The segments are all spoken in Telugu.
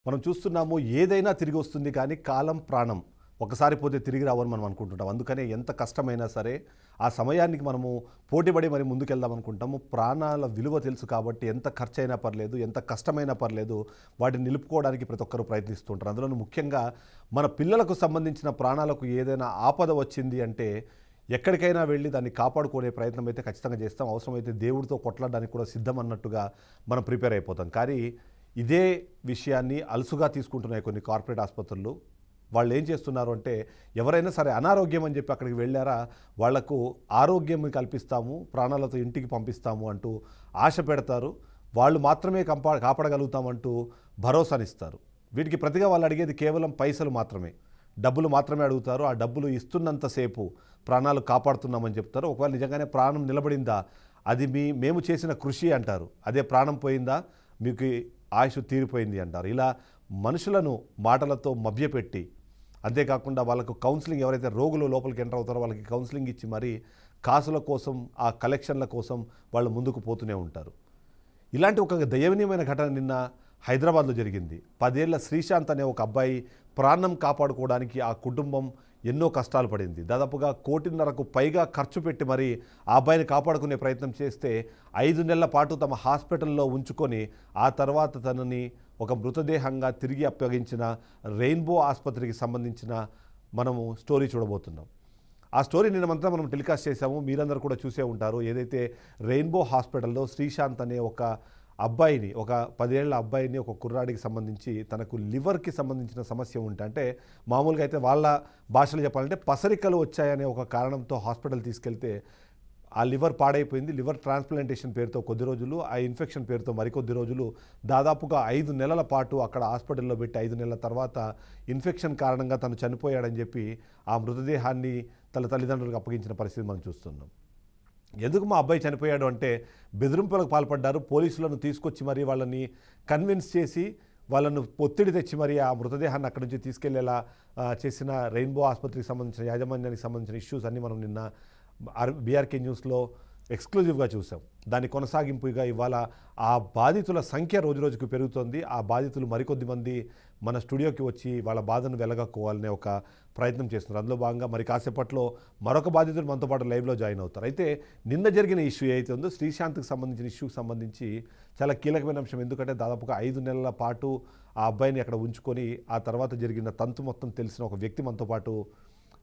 మనం చూస్తున్నాము ఏదైనా తిరిగి వస్తుంది కానీ కాలం ప్రాణం ఒకసారి పోతే తిరిగి రావని మనం అనుకుంటుంటాం. అందుకనే ఎంత కష్టమైనా సరే ఆ సమయానికి మనము పోటీపడి మరి ముందుకెళ్దాం అనుకుంటాము. ప్రాణాల విలువ తెలుసు కాబట్టి ఎంత ఖర్చైనా పర్లేదు, ఎంత కష్టమైనా పర్లేదు వాటిని నిలుపుకోవడానికి ప్రతి ఒక్కరూ ప్రయత్నిస్తుంటారు. అందులో ముఖ్యంగా మన పిల్లలకు సంబంధించిన ప్రాణాలకు ఏదైనా ఆపద వచ్చింది అంటే ఎక్కడికైనా వెళ్ళి దాన్ని కాపాడుకునే ప్రయత్నం అయితే ఖచ్చితంగా చేస్తాం. అవసరమైతే దేవుడితో కొట్లాడడానికి కూడా సిద్ధం అన్నట్టుగా మనం ప్రిపేర్ అయిపోతాం. కానీ ఇదే విషయాన్ని అలసుగా తీసుకుంటున్నాయి కొన్ని కార్పొరేట్ ఆసుపత్రులు. వాళ్ళు ఏం చేస్తున్నారు అంటే ఎవరైనా సరే అనారోగ్యం అని చెప్పి అక్కడికి వెళ్ళారా వాళ్లకు ఆరోగ్యం కల్పిస్తాము, ప్రాణాలతో ఇంటికి పంపిస్తాము అంటూ ఆశ పెడతారు. వాళ్ళు మాత్రమే కాపాడగలుగుతామంటూ భరోసానిస్తారు. వీటికి ప్రతిగా వాళ్ళు అడిగేది కేవలం పైసలు మాత్రమే, డబ్బులు మాత్రమే అడుగుతారు. ఆ డబ్బులు ఇస్తున్నంతసేపు ప్రాణాలు కాపాడుతున్నామని చెప్తారు. ఒకవేళ నిజంగానే ప్రాణం నిలబడిందా అది మేము చేసిన కృషి అంటారు. అదే ప్రాణం పోయిందా మీకు ఆయుష్ తీరిపోయింది అంటారు. ఇలా మనుషులను మాటలతో మభ్యపెట్టి, అంతేకాకుండా వాళ్ళకు కౌన్సిలింగ్, ఎవరైతే రోగులు లోపలికి ఎంటర్ అవుతారో వాళ్ళకి కౌన్సిలింగ్ ఇచ్చి మరీ కాసుల కోసం, ఆ కలెక్షన్ల కోసం వాళ్ళు ముందుకు పోతూనే ఉంటారు. ఇలాంటి ఒక దయనీయమైన ఘటన నిన్న హైదరాబాద్లో జరిగింది. 10 ఏళ్ల శ్రీశాంత్ అనే ఒక అబ్బాయి ప్రాణం కాపాడుకోవడానికి ఆ కుటుంబం ఎన్నో కష్టాలు పడింది. దాదాపుగా 1.5 కోట్లకు పైగా ఖర్చు పెట్టి మరి ఆ అబ్బాయిని కాపాడుకునే ప్రయత్నం చేస్తే 5 నెలల పాటు తమ హాస్పిటల్లో ఉంచుకొని ఆ తర్వాత తనని ఒక మృతదేహంగా తిరిగి అప్పగించిన రెయిన్బో ఆసుపత్రికి సంబంధించిన మనము స్టోరీ చూడబోతున్నాం. ఆ స్టోరీ నిన్నమంతా మనం టెలికాస్ట్ చేశాము, మీరందరూ కూడా చూసే ఉంటారు. ఏదైతే రెయిన్బో హాస్పిటల్లో శ్రీశాంత్ అనే ఒక అబ్బాయిని, ఒక 10 ఏళ్ల అబ్బాయిని, ఒక కుర్రాడికి సంబంధించి తనకు లివర్కి సంబంధించిన సమస్య ఉంటే, అంటే మామూలుగా అయితే వాళ్ళ భాషలో చెప్పాలంటే పసరికలు వచ్చాయనే ఒక కారణంతో హాస్పిటల్ తీసుకెళ్తే ఆ లివర్ పాడైపోయింది. లివర్ ట్రాన్స్ప్లాంటేషన్ పేరుతో కొద్ది రోజులు, ఆ ఇన్ఫెక్షన్ పేరుతో మరికొద్ది రోజులు, దాదాపుగా 5 నెలల పాటు అక్కడ హాస్పిటల్లో పెట్టి 5 నెలల తర్వాత ఇన్ఫెక్షన్ కారణంగా తను చనిపోయాడని చెప్పి ఆ మృతదేహాన్ని తల్లిదండ్రులకు అప్పగించిన పరిస్థితి మనం చూస్తున్నాం. ఎందుకు మా అబ్బాయి చనిపోయాడు అంటే బెదిరింపులకు పాల్పడ్డారు. పోలీసులను తీసుకొచ్చి మరి వాళ్ళని కన్విన్స్ చేసి వాళ్ళను ఒత్తిడి తెచ్చి మరి ఆ మృతదేహాన్ని అక్కడి నుంచి తీసుకెళ్లేలా చేసిన రెయిన్బో ఆసుపత్రికి సంబంధించిన యాజమాన్యానికి సంబంధించిన ఇష్యూస్ అన్నీ మనం నిన్న బీఆర్కే న్యూస్లో ఎక్స్క్లూజివ్గా చూసాం. దాని కొనసాగింపుగా ఇవాళ ఆ బాధితుల సంఖ్య రోజురోజుకు పెరుగుతోంది. ఆ బాధితులు మరికొద్ది మంది మన స్టూడియోకి వచ్చి వాళ్ళ బాధను వెలగక్కోవాలనే ఒక ప్రయత్నం చేస్తున్నారు. అందులో భాగంగా మరి కాసేపట్లో మరొక బాధితుడు మనతో పాటు లైవ్లో జాయిన్ అవుతారు. అయితే నిన్న జరిగిన ఇష్యూ ఏదైతే ఉందో శ్రీశాంత్కి సంబంధించిన ఇష్యూకి సంబంధించి చాలా కీలకమైన అంశం. ఎందుకంటే దాదాపుగా 5 నెలల పాటు ఆ అబ్బాయిని అక్కడ ఉంచుకొని ఆ తర్వాత జరిగిన తంతు మొత్తం తెలిసిన ఒక వ్యక్తి మనతో పాటు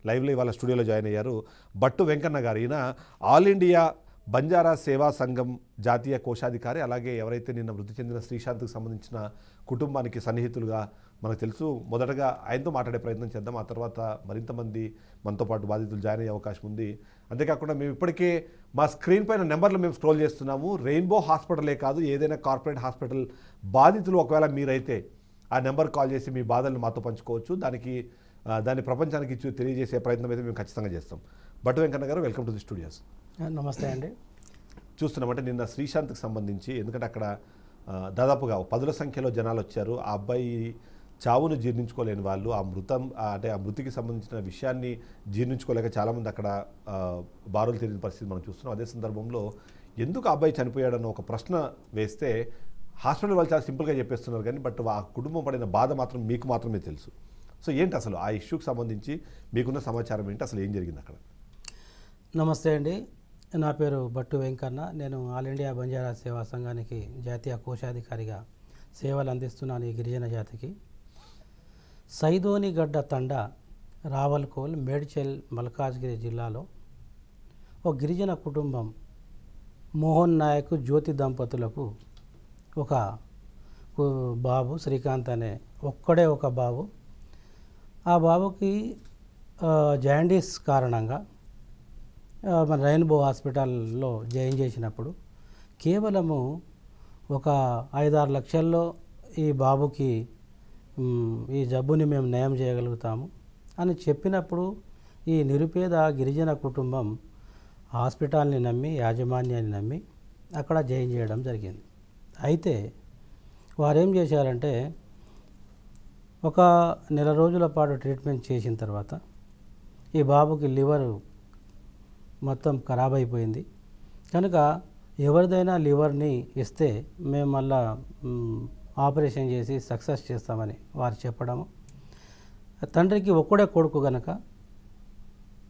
లైవ్లో ఇవాళ స్టూడియోలో జాయిన్ అయ్యారు. భట్టు వెంకన్న గారు. ఈయన ఆల్ ఇండియా బంజారా సేవా సంఘం జాతీయ కోశాధికారి. అలాగే ఎవరైతే నిన్న మృతి చెందిన శ్రీశాంత్కి సంబంధించిన కుటుంబానికి సన్నిహితులుగా మనకు తెలుసు. మొదటగా ఆయనతో మాట్లాడే ప్రయత్నం చేద్దాం. ఆ తర్వాత మరింత మంది మనతో పాటు బాధితులు జాయిన్ అయ్యే అవకాశం ఉంది. అంతేకాకుండా మేము ఇప్పటికే మా స్క్రీన్ పైన నెంబర్లు మేము స్క్రోల్ చేస్తున్నాము. రెయిన్బో హాస్పిటలే కాదు, ఏదైనా కార్పొరేట్ హాస్పిటల్ బాధితులు ఒకవేళ మీరైతే ఆ నెంబర్ కాల్ చేసి మీ బాధలను మాతో పంచుకోవచ్చు. దాన్ని ప్రపంచానికి తెలియజేసే ప్రయత్నం అయితే మేము ఖచ్చితంగా చేస్తాం. భట్టు వెంకన్న గారు, వెల్కమ్ టు ది స్టూడియోస్. నమస్తే అండి. చూస్తున్నామంటే నిన్న శ్రీశాంత్కి సంబంధించి, ఎందుకంటే అక్కడ దాదాపుగా 10ల సంఖ్యలో జనాలు వచ్చారు. ఆ అబ్బాయి చావును జీర్ణించుకోలేని వాళ్ళు, ఆ మృతికి సంబంధించిన విషయాన్ని జీర్ణించుకోలేక చాలామంది అక్కడ బారులు తిరిగిన పరిస్థితి మనం చూస్తున్నాం. అదే సందర్భంలో ఎందుకు ఆ అబ్బాయి చనిపోయాడన్న ఒక ప్రశ్న వేస్తే హాస్పిటల్ వాళ్ళు చాలా సింపుల్గా చెప్పేస్తున్నారు. కానీ బట్ ఆ కుటుంబం పడిన బాధ మాత్రం మీకు మాత్రమే తెలుసు. సో ఏంటి అసలు ఆ ఇష్యూకి సంబంధించి మీకున్న సమాచారం ఏంటి, అసలు ఏం జరిగింది అక్కడ? నమస్తే అండి, నా పేరు భట్టు వెంకన్న. నేను ఆల్ ఇండియా బంజారా సేవా సంఘానికి జాతీయ కోశాధికారిగా సేవలు అందిస్తున్నాను ఈ గిరిజన జాతికి. సైదోనిగడ్డ తండ, రావల్కోల్, మేడ్చల్, మల్కాజ్గిరి జిల్లాలో ఒక గిరిజన కుటుంబం మోహన్ నాయక్, జ్యోతి దంపతులకు ఒక బాబు శ్రీకాంత్ అనే ఒక్కడే ఒక బాబు. ఆ బాబుకి జాండీస్ కారణంగా మన రెయిన్బో హాస్పిటల్లో జాయిన్ చేసినప్పుడు కేవలము ఒక 5-6 లక్షల్లో ఈ బాబుకి ఈ జబ్బుని మేము నయం చేయగలుగుతాము అని చెప్పినప్పుడు ఈ నిరుపేద గిరిజన కుటుంబం హాస్పిటల్ని నమ్మి, యాజమాన్యాన్ని నమ్మి అక్కడ జాయిన్ చేయడం జరిగింది. అయితే వారేం చేశారంటే ఒక నెల రోజుల పాటు ట్రీట్మెంట్ చేసిన తర్వాత ఈ బాబుకి లివర్ మొత్తం ఖరాబ్ అయిపోయింది కనుక ఎవరిదైనా లివర్ని ఇస్తే మేము మళ్ళా ఆపరేషన్ చేసి సక్సెస్ చేస్తామని వారు చెప్పడము. తండ్రికి ఒక్కడే కొడుకు గనక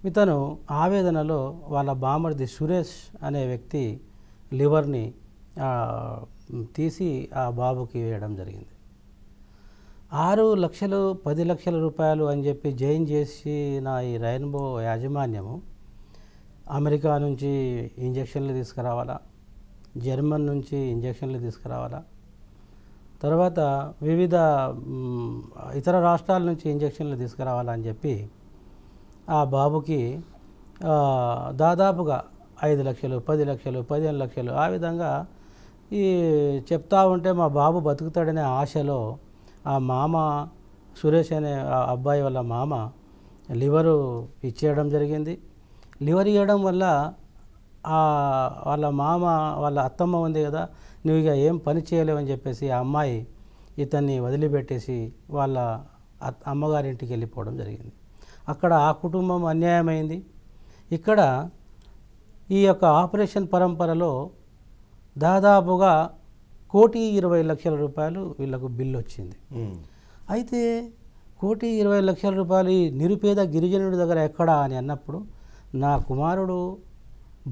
ఇతను ఆవేదనలో వాళ్ళ బామర్ది సురేష్ అనే వ్యక్తి లివర్ని తీసి ఆ బాబుకి వేయడం జరిగింది. 6 లక్షలు 10 లక్షల రూపాయలు అని చెప్పి జైన్ చేసిన ఈ రెయిన్బో యాజమాన్యము అమెరికా నుంచి ఇంజక్షన్లు తీసుకురావాలా, జర్మన్ నుంచి ఇంజక్షన్లు తీసుకురావాలా, తర్వాత వివిధ ఇతర రాష్ట్రాల నుంచి ఇంజక్షన్లు తీసుకురావాలని చెప్పి ఆ బాబుకి దాదాపుగా 5 లక్షలు 10 లక్షలు 15 లక్షలు ఆ విధంగా ఈ చెప్తా ఉంటే మా బాబు బతుకుతాడనే ఆశలో ఆ మామ సురేష్ అనే అబ్బాయి వాళ్ళ మామ లివరు ఇచ్చేయడం జరిగింది. లివర్ ఇవ్వడం వల్ల వాళ్ళ మామ వాళ్ళ అత్తమ్మ ఉంది కదా, నువ్వు ఇక ఏం పని చేయలేవని చెప్పేసి ఆ అమ్మాయి ఇతన్ని వదిలిపెట్టేసి వాళ్ళ అమ్మగారింటికి వెళ్ళిపోవడం జరిగింది. అక్కడ ఆ కుటుంబం అన్యాయమైంది. ఇక్కడ ఈ యొక్క ఆపరేషన్ పరంపరలో దాదాపుగా 1,20,00,000 రూపాయలు వీళ్ళకు బిల్లు వచ్చింది. అయితే 1,20,00,000 రూపాయలు ఈ నిరుపేద గిరిజనుడి దగ్గర ఎక్కడా అని అన్నప్పుడు నా కుమారుడు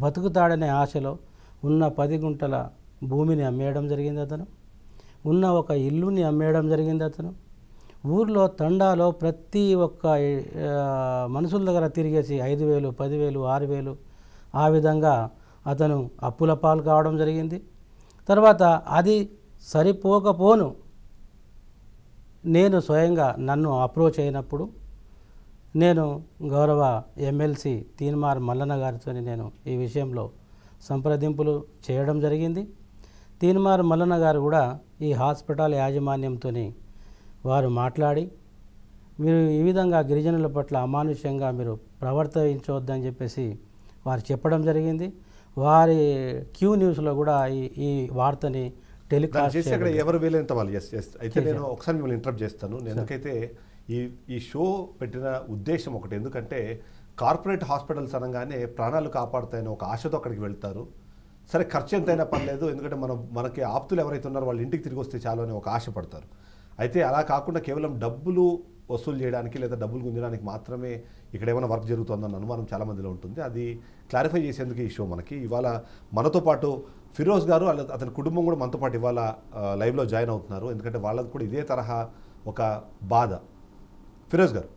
బతుకుతాడనే ఆశలో ఉన్న 10 గుంటల భూమిని అమ్మేయడం జరిగింది అతను, ఉన్న ఒక ఇల్లుని అమ్మేయడం జరిగింది అతను. ఊర్లో తండాలో ప్రతి ఒక్క మనుషుల దగ్గర తిరిగేసి 5,000 10,000 6,000 ఆ విధంగా అతను అప్పుల పాలు కావడం జరిగింది. తర్వాత అది సరిపోకపోను నేను స్వయంగా నన్ను అప్రోచ్ అయినప్పుడు నేను గౌరవ ఎమ్మెల్సీ తీన్మార్ మల్లన్న గారితో నేను ఈ విషయంలో సంప్రదింపులు చేయడం జరిగింది. తీన్మార్ మల్లన్న గారు కూడా ఈ హాస్పిటల్ యాజమాన్యంతో వారు మాట్లాడి మీరు ఈ విధంగా గిరిజనుల పట్ల అమానుష్యంగా మీరు ప్రవర్తించవద్దని చెప్పేసి వారు చెప్పడం జరిగింది. వారి క్యూ న్యూస్లో కూడా ఈ వార్తని టెలికాస్ట్ చేసి అక్కడ ఎవరు వీలైనంత వాళ్ళు అయితే నేను ఒకసారి మిమ్మల్ని ఇంటరప్ట్ చేస్తాను. ఎందుకైతే ఈ షో పెట్టిన ఉద్దేశం ఒకటి, ఎందుకంటే కార్పొరేట్ హాస్పిటల్స్ అనగానే ప్రాణాలు కాపాడుతాయని ఒక ఆశతో అక్కడికి వెళ్తారు. సరే ఖర్చు ఎంతైనా పర్లేదు, ఎందుకంటే మనకి ఆప్తులు ఎవరైతే ఉన్నారో వాళ్ళ ఇంటికి తిరిగి వస్తే చాలు అని ఒక ఆశపడతారు. అయితే అలా కాకుండా కేవలం డబ్బులు వసూలు చేయడానికి లేదా డబ్బులు గుంజడానికి మాత్రమే ఇక్కడ ఏమైనా వర్క్ జరుగుతుందన్న అనుమానం చాలామందిలో ఉంటుంది. అది క్లారిఫై చేసేందుకు ఈ షో మనకి ఇవాళ మనతో పాటు ఫిరోజ్ గారు అతని కుటుంబం కూడా మనతో పాటు ఇవాళ లైవ్లో జాయిన్ అవుతున్నారు. ఎందుకంటే వాళ్ళది కూడా ఇదే తరహా ఒక బాధ. ఫిరోజ్ గారు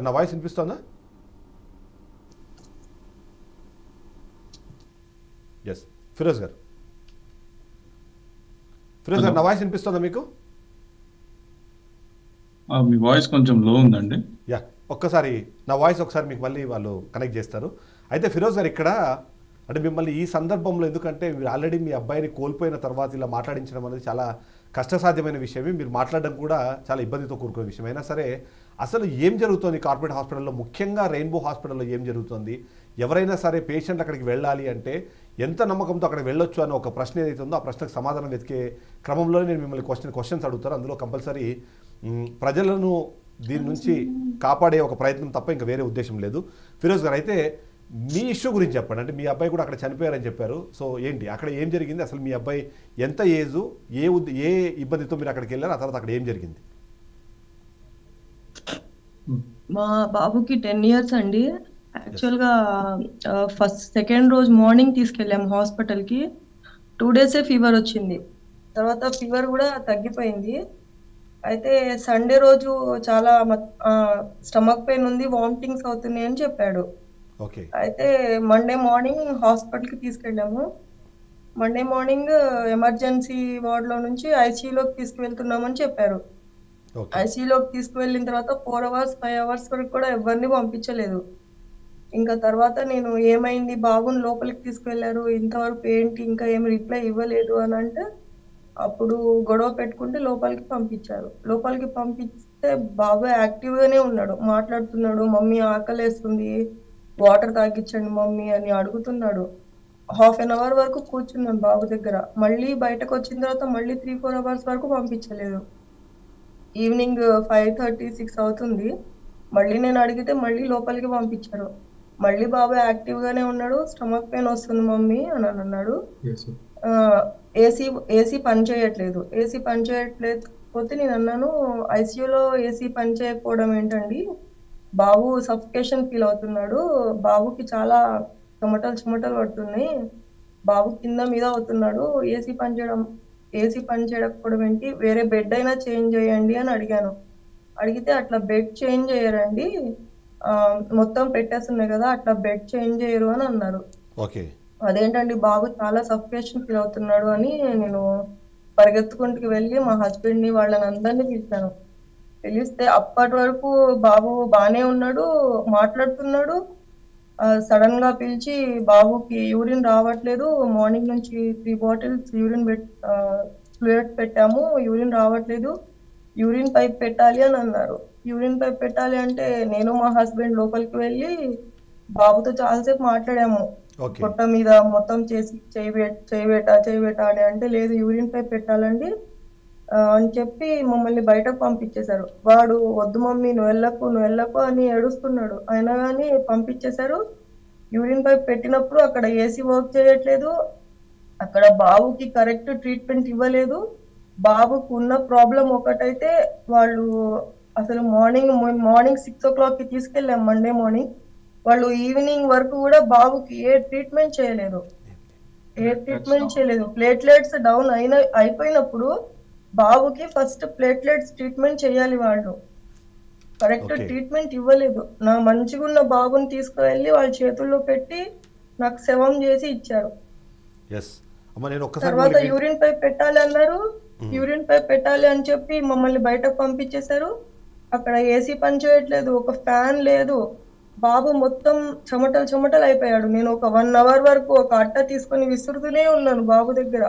నా వాయిస్ వినిపిస్తోందా? ఎస్ ఫిరోజ్ గారు నా వాయిస్ వినిపిస్తుందా మీకు? మీ వాయిస్ కొంచెం లో ఉందండి. యా, ఒక్కసారి నా వాయిస్ ఒకసారి మీకు మళ్ళీ వాళ్ళు కనెక్ట్ చేస్తారు. అయితే ఫిరోజ్ గారు ఇక్కడ అంటే మిమ్మల్ని ఈ సందర్భంలో, ఎందుకంటే మీరు ఆల్రెడీ మీ అబ్బాయిని కోల్పోయిన తర్వాత ఇలా మాట్లాడించడం అనేది చాలా కష్టసాధ్యమైన విషయమే. మీరు మాట్లాడడం కూడా చాలా ఇబ్బందితో కూడుకున్న విషయం. అయినా సరే అసలు ఏం జరుగుతుంది కార్పొరేట్ హాస్పిటల్లో, ముఖ్యంగా రెయిన్బో హాస్పిటల్లో ఏం జరుగుతుంది? ఎవరైనా సరే పేషెంట్ అక్కడికి వెళ్ళాలి అంటే ఎంత నమ్మకంతో అక్కడికి వెళ్ళొచ్చు అన్న ఒక ప్రశ్న ఏదైతే ఉందో ఆ ప్రశ్నకు సమాధానం వెతికే క్రమంలోనే నేను మిమ్మల్ని క్వశ్చన్స్ అడుగుతాను. అందులో కంపల్సరీ ప్రజలను దీని నుంచి కాపాడే ఒక ప్రయత్నం తప్ప ఇంకా వేరే ఉద్దేశం లేదు. ఫిరోజ్ గారు, అయితే మీ ఇష్యూ గురించి చెప్పండి. అంటే మీ అబ్బాయి కూడా అక్కడ చనిపోయారని చెప్పారు. సో ఏంటి అక్కడ ఏం జరిగింది? అసలు మీ అబ్బాయి ఎంత ఏజు, ఏ ఇబ్బందితో మీరు అక్కడికి వెళ్ళారు, ఆ తర్వాత అక్కడ ఏం జరిగింది? మా బాబుకి 10 years అండి. యాక్చువల్గా సెకండ్ రోజు మార్నింగ్ తీసుకెళ్ళాము హాస్పిటల్కి. 2 days ఫీవర్ వచ్చింది. తర్వాత ఫీవర్ కూడా తగ్గిపోయింది. అయితే సండే రోజు చాలా స్టమక్ పెయిన్ ఉంది, వామిటింగ్స్ అవుతున్నాయి అని చెప్పాడు. అయితే మండే మార్నింగ్ హాస్పిటల్కి తీసుకెళ్ళాము. మండే మార్నింగ్ ఎమర్జెన్సీ వార్డులో నుంచి ఐసీయూలోకి తీసుకువెళ్తున్నామని చెప్పారు. ఐసీయూలోకి తీసుకువెళ్ళిన తర్వాత 4 hours 5 hours వరకు కూడా ఎవరిని పంపించలేదు. ఇంకా తర్వాత నేను ఏమైంది, బాబుని లోపలికి తీసుకువెళ్ళారు, ఇంతవరకు ఏంటి ఇంకా ఏం రిప్లై ఇవ్వలేదు అని అంటే అప్పుడు గొడవ పెట్టుకుంటే లోపలికి పంపించారు. లోపలికి పంపిస్తే బాబు యాక్టివ్గానే ఉన్నాడు, మాట్లాడుతున్నాడు. మమ్మీ ఆకలేస్తుంది, వాటర్ తాగించండి మమ్మీ అని అడుగుతున్నాడు. 1/2 hour వరకు కూర్చున్నాను బాబు దగ్గర. మళ్ళీ బయటకు వచ్చిన తర్వాత మళ్ళీ 3-4 hours వరకు పంపించలేదు. ఈవినింగ్ 5:30 6 అవుతుంది. మళ్ళీ నేను అడిగితే మళ్ళీ లోపలికి పంపించారు. మళ్ళీ బాబు యాక్టివ్గానే ఉన్నాడు. స్టమక్ పెయిన్ వస్తుంది మమ్మీ అని అన్నాడు. ఏసీ ఏసీ పని చేయట్లేదు. ఏసీ పని చేయట్లేకపోతే నేను అన్నాను, ఐసీయూలో ఏసీ పని చేయకపోవడం ఏంటండి, బాబు సఫికేషన్ ఫీల్ అవుతున్నాడు, బాబుకి చాలా చెమటలు పడుతున్నాయి, బాబు కింద మీద అవుతున్నాడు, ఏసీ పని చేయకపోవడం ఏంటి, వేరే బెడ్ అయినా చేంజ్ చేయండి అని అడిగాను. అడిగితే అట్లా బెడ్ చేంజ్ చేయరండి, మొత్తం పెట్టేస్తున్నాయి కదా, అట్లా బెడ్ చేంజ్ చేయరు అని అన్నారు. ఓకే. అదేంటండి బాబు చాలా సఫికేషన్ ఫీల్ అవుతున్నాడు అని నేను పరిగెత్తుకుంటూ వెళ్ళి మా హస్బెండ్ ని వాళ్ళని అందరినీ పిలిచాను. పిలిస్తే అప్పటి వరకు బాబు బానే ఉన్నాడు, మాట్లాడుతున్నాడు. సడన్ గా పిలిచి బాబుకి యూరిన్ రావట్లేదు, మార్నింగ్ నుంచి 3 బాటిల్స్ ఫ్లూయిడ్ పెట్టాము, యూరిన్ రావట్లేదు, యూరిన్ పైప్ పెట్టాలి అని అన్నారు. యూరిన్ పైప్ పెట్టాలి అంటే నేను మా హస్బెండ్ లోపలికి వెళ్ళి బాబుతో చాలాసేపు మాట్లాడాము. ఓకే. పొట్ట మీద మొత్తం చేసి చేయబెట్ట అని అంటే, లేదు యూరిన్ పైప్ పెట్టాలండి అని చెప్పి మమ్మల్ని బయటకు పంపించేశారు. వాడు వద్దు మమ్మీ నువ్వు వెళ్ళకు అని ఏడుస్తున్నాడు, అయినా కానీ పంపించేశారు. యూరిన్ పైప్ పెట్టినప్పుడు అక్కడ ఏసీ వర్క్ చేయట్లేదు, అక్కడ బాబుకి కరెక్ట్ ట్రీట్మెంట్ ఇవ్వలేదు. బాబుకు ఉన్న ప్రాబ్లం ఒకటైతే, వాళ్ళు అసలు మార్నింగ్ 6 o'clock కి తీసుకెళ్ళాం మండే మార్నింగ్, వాళ్ళు ఈవినింగ్ వరకు కూడా బాబుకి ఏ ట్రీట్మెంట్ చేయలేదు. ప్లేట్లెట్స్ డౌన్ అయిపోయినప్పుడు బాబుకి ఫస్ట్ ప్లేట్లెట్స్ ట్రీట్మెంట్ చేయాలి, వాళ్ళు కరెక్ట్ ట్రీట్మెంట్ ఇవ్వలేదు. నా మంచిగున్న బాబుని తీసుకువెళ్ళి వాళ్ళ చేతుల్లో పెట్టి నాకు శవం చేసి ఇచ్చారు. తర్వాత యూరిన్ పైప్ పెట్టాలి అన్నారు, యూరిన్ పైప్ పెట్టాలి అని చెప్పి మమ్మల్ని బయటకు పంపించేశారు. అక్కడ ఏసీ పని చేయట్లేదు, ఒక ఫ్యాన్ లేదు, బాబు మొత్తం చెమటలు అయిపోయాడు. నేను ఒక 1 hour వరకు ఒక అట్ట తీసుకొని విసురుతూనే ఉన్నాను బాబు దగ్గర.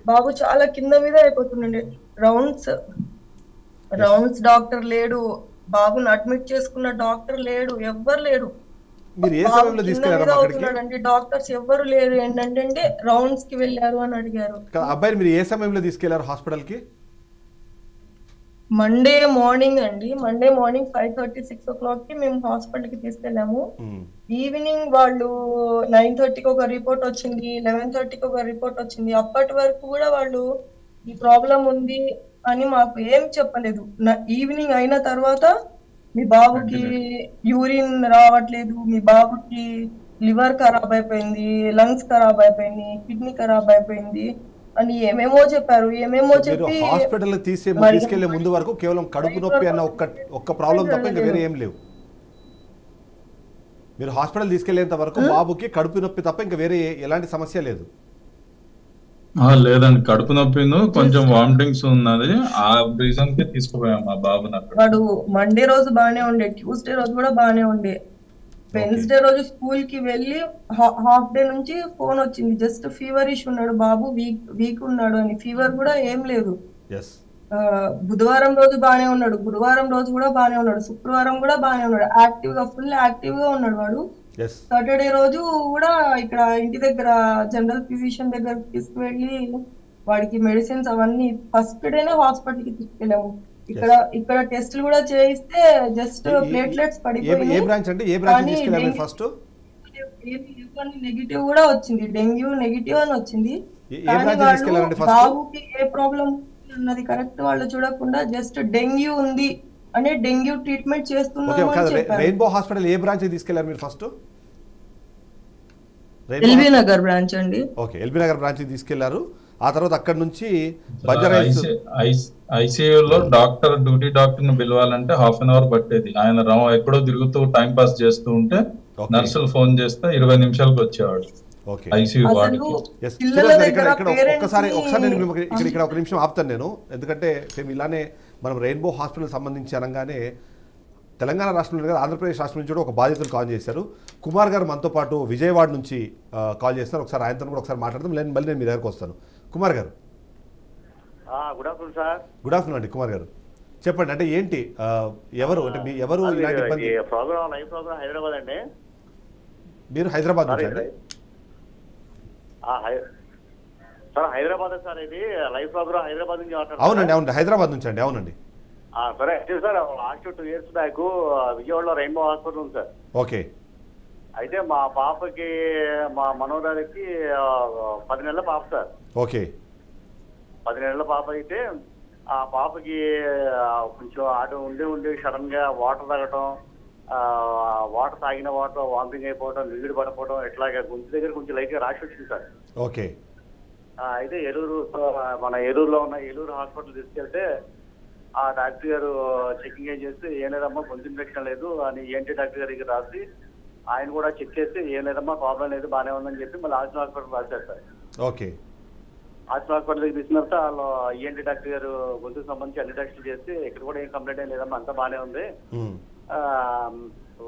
బాబు చాలా కింద మీద అయిపోతుండే. రౌండ్స్ డాక్టర్ లేడు, బాబుని అడ్మిట్ చేసుకున్న డాక్టర్ లేడు, ఎవ్వరు లేరు. అవుతున్నాడండి, డాక్టర్స్ ఎవ్వరు లేరు. ఏంటంటే రౌండ్స్ కి వెళ్ళారు అని అడిగారు. అబ్బాయి మీరు ఏ సమయంలో తీసుకెళ్లారు హాస్పిటల్ కి? మండే మార్నింగ్ 5:30 6 o'clock కి మేము హాస్పిటల్ కి తీసుకెళ్ళాము. ఈవినింగ్ వాళ్ళు 9:30కి ఒక రిపోర్ట్ వచ్చింది, 11:30కి ఒక రిపోర్ట్ వచ్చింది. అప్పటి వరకు కూడా వాళ్ళు ఈ ప్రాబ్లం ఉంది అని మాకు ఏం చెప్పలేదు. ఈవినింగ్ అయిన తర్వాత మీ బాబుకి యూరిన్ రావట్లేదు, మీ బాబుకి లివర్ ఖరాబ్ అయిపోయింది, లంగ్స్ ఖరాబ్ అయిపోయింది, కిడ్నీ ఖరాబ్ అయిపోయింది అని ఏమేమో చెప్పారు. చెప్పి హాస్పిటల్ తీసుకెళ్లే ముందు వరకు కేవలం కడుపు నొప్పి అన్న ఒక్క ప్రాబ్లం తప్ప ఇంకా వేరే ఏం లేవు. మీరు హాస్పిటల్ తీసుకెళ్లేంత వరకు బాబుకి కడుపు నొప్పి తప్ప ఇంకా వేరే ఎలాంటి సమస్య లేదు? లేదండి, కడుపు నొప్పి కొంచెం వామిటింగ్స్ ఉన్నది, ఆ రీజన్ కి తీసుకుపోయాం మా బాబుని. వాడు మండే రోజు బాగానే ఉండే, ట్యూస్డే రోజు కూడా బాగానే ఉండే, వెన్స్డే రోజు స్కూల్ కి వెళ్ళి హాఫ్ డే నుంచి ఫోన్ వచ్చింది, జస్ట్ ఫీవరిష్ ఉన్నాడు బాబు, వీక్ ఉన్నాడు అని. ఫీవర్ కూడా ఏం లేదు. బుధవారం రోజు బాగానే ఉన్నాడు, గురువారం రోజు కూడా బాగానే ఉన్నాడు, శుక్రవారం కూడా బాగానే ఉన్నాడు, ఫుల్ యాక్టివ్ గా ఉన్నాడు వాడు. సాటర్డే రోజు కూడా ఇక్కడ ఇంటి దగ్గర జనరల్ ఫిజిషియన్ దగ్గర తీసుకువెళ్ళి వాడికి మెడిసిన్స్ అవన్నీ ఫస్ట్ డేనే హాస్పిటల్ కి తీసుకెళ్ళాము. ఇక్కడ టెస్ట్లు కూడా చేయిస్తే జస్ట్ ప్లేట్లెట్స్ పడిపోయి నెగిటివ్ కూడా వచ్చింది, డెంగ్యూ నెగిటివ్ అని వచ్చింది. బాబుకి ఏ ప్రాబ్లం అన్నది కరెక్ట్ వాళ్ళు చూడకుండా జస్ట్ డెంగ్యూ ఉంది అనే డెంగ్యూ ట్రీట్మెంట్ చేస్తున్నాము. రెయిన్బో హాస్పిటల్ ఏ బ్రాంచ్ తీసుకెళ్లారు మీరు ఫస్ట్? ఎల్బీ నగర్ బ్రాంచ్ అండి. ఓకే, ఎల్బీ నగర్ బ్రాంచ్ తీసుకెళ్లారు. ఆ తర్వాత అక్కడ నుంచి ఐసీయూలో డ్యూటీ డాక్టర్ ని పిలవాలంటే హాఫ్ అన్ అవర్ పట్టేది. ఆయన ఎక్కడో తిరుగుతూ టైం పాస్ చేస్తూ ఉంటే నర్సులు ఫోన్ చేస్తే 20 నిమిషాలకు వచ్చేవాడు ఐసీయూ వార్డుకి. ఒక్కసారి నేను ఇక్కడ ఒక నిమిషం ఆపుతాను నేను, ఎందుకంటే సేమ్ ఇలానే మనం రెయిన్బో హాస్పిటల్ సంబంధించి అనగానే తెలంగాణ రాష్ట్రంలో కదా, ఆంధ్రప్రదేశ్ రాష్ట్రం నుంచి కూడా ఒక బాధితులు కాల్ చేశారు. కుమార్ గారు మనతో పాటు విజయవాడ నుంచి కాల్ చేస్తారు. ఒకసారి ఆయనతో కూడా ఒకసారి మాట్లాడదాం, మళ్ళీ నేను మీ దగ్గరకు వస్తాను. కుమార్ గారు good afternoon sir. Good afternoon అండి. కుమార్ గారు చెప్పండి, అంటే ఏంటి, ఎవరు అంటే మీ ఎవరు ఇలాంటి ఇబ్బంది? లైవ్ ప్రోగ్రామ్ హైదరాబాద్ అండి. మీరు హైదరాబాద్ నుంచి అండి? సార్ హైదరాబాద్ సార్, ఇది లైవ్ ప్రోగ్రామ్ హైదరాబాద్ నుంచి. అవునండి, అవునండి, హైదరాబాద్ నుంచి అండి. అవునండి సరే సార్, లాస్ట్ 2 years బ్యాక్ విజయవాడలో రెయిన్బో హాస్పిటల్ ఉంది సార్. ఓకే. అయితే మా పాపకి మా మనోరాలకి 10 నెలల పాప సార్. ఓకే 10 నెలల పాప అయితే ఆ పాపకి కొంచెం అటు ఉండి సడన్ గా వాటర్ తాగటం, వాటర్ తాగిన వాటర్ వామిటింగ్ అయిపోవడం, నీళ్ళు పడిపోవడం, ఇట్లాగా గొంతు దగ్గర కొంచెం లైట్ గా రాసి వచ్చింది సార్. ఓకే అయితే మన ఏలూరులో ఉన్న ఏలూరు హాస్పిటల్ తీసుకెళ్తే ఆ డాక్టర్ గారు చెకింగ్ చేసి ఏం లేదమ్మా గొంతు ఇన్ఫెక్షన్ లేదు అని ఏంటి డాక్టర్ గారికి రాసి ఆయన కూడా చెక్ చేసి ఏం లేదమ్మా ప్రాబ్లం లేదు బాగానే ఉందని చెప్పి మళ్ళీ ఆర్చ్ హాస్పిటల్ రాశారు సార్. ఓకే ఆర్చ్ హాస్పిటల్కి తీసిన తర్వాత వాళ్ళు ఈఎన్టీ డాక్టర్ గారు గొంతుకు సంబంధించి అన్ని టెస్టులు చేసి ఇక్కడ కూడా ఏం కంప్లైంట్ ఏం లేదమ్మా అంతా బాగానే ఉంది,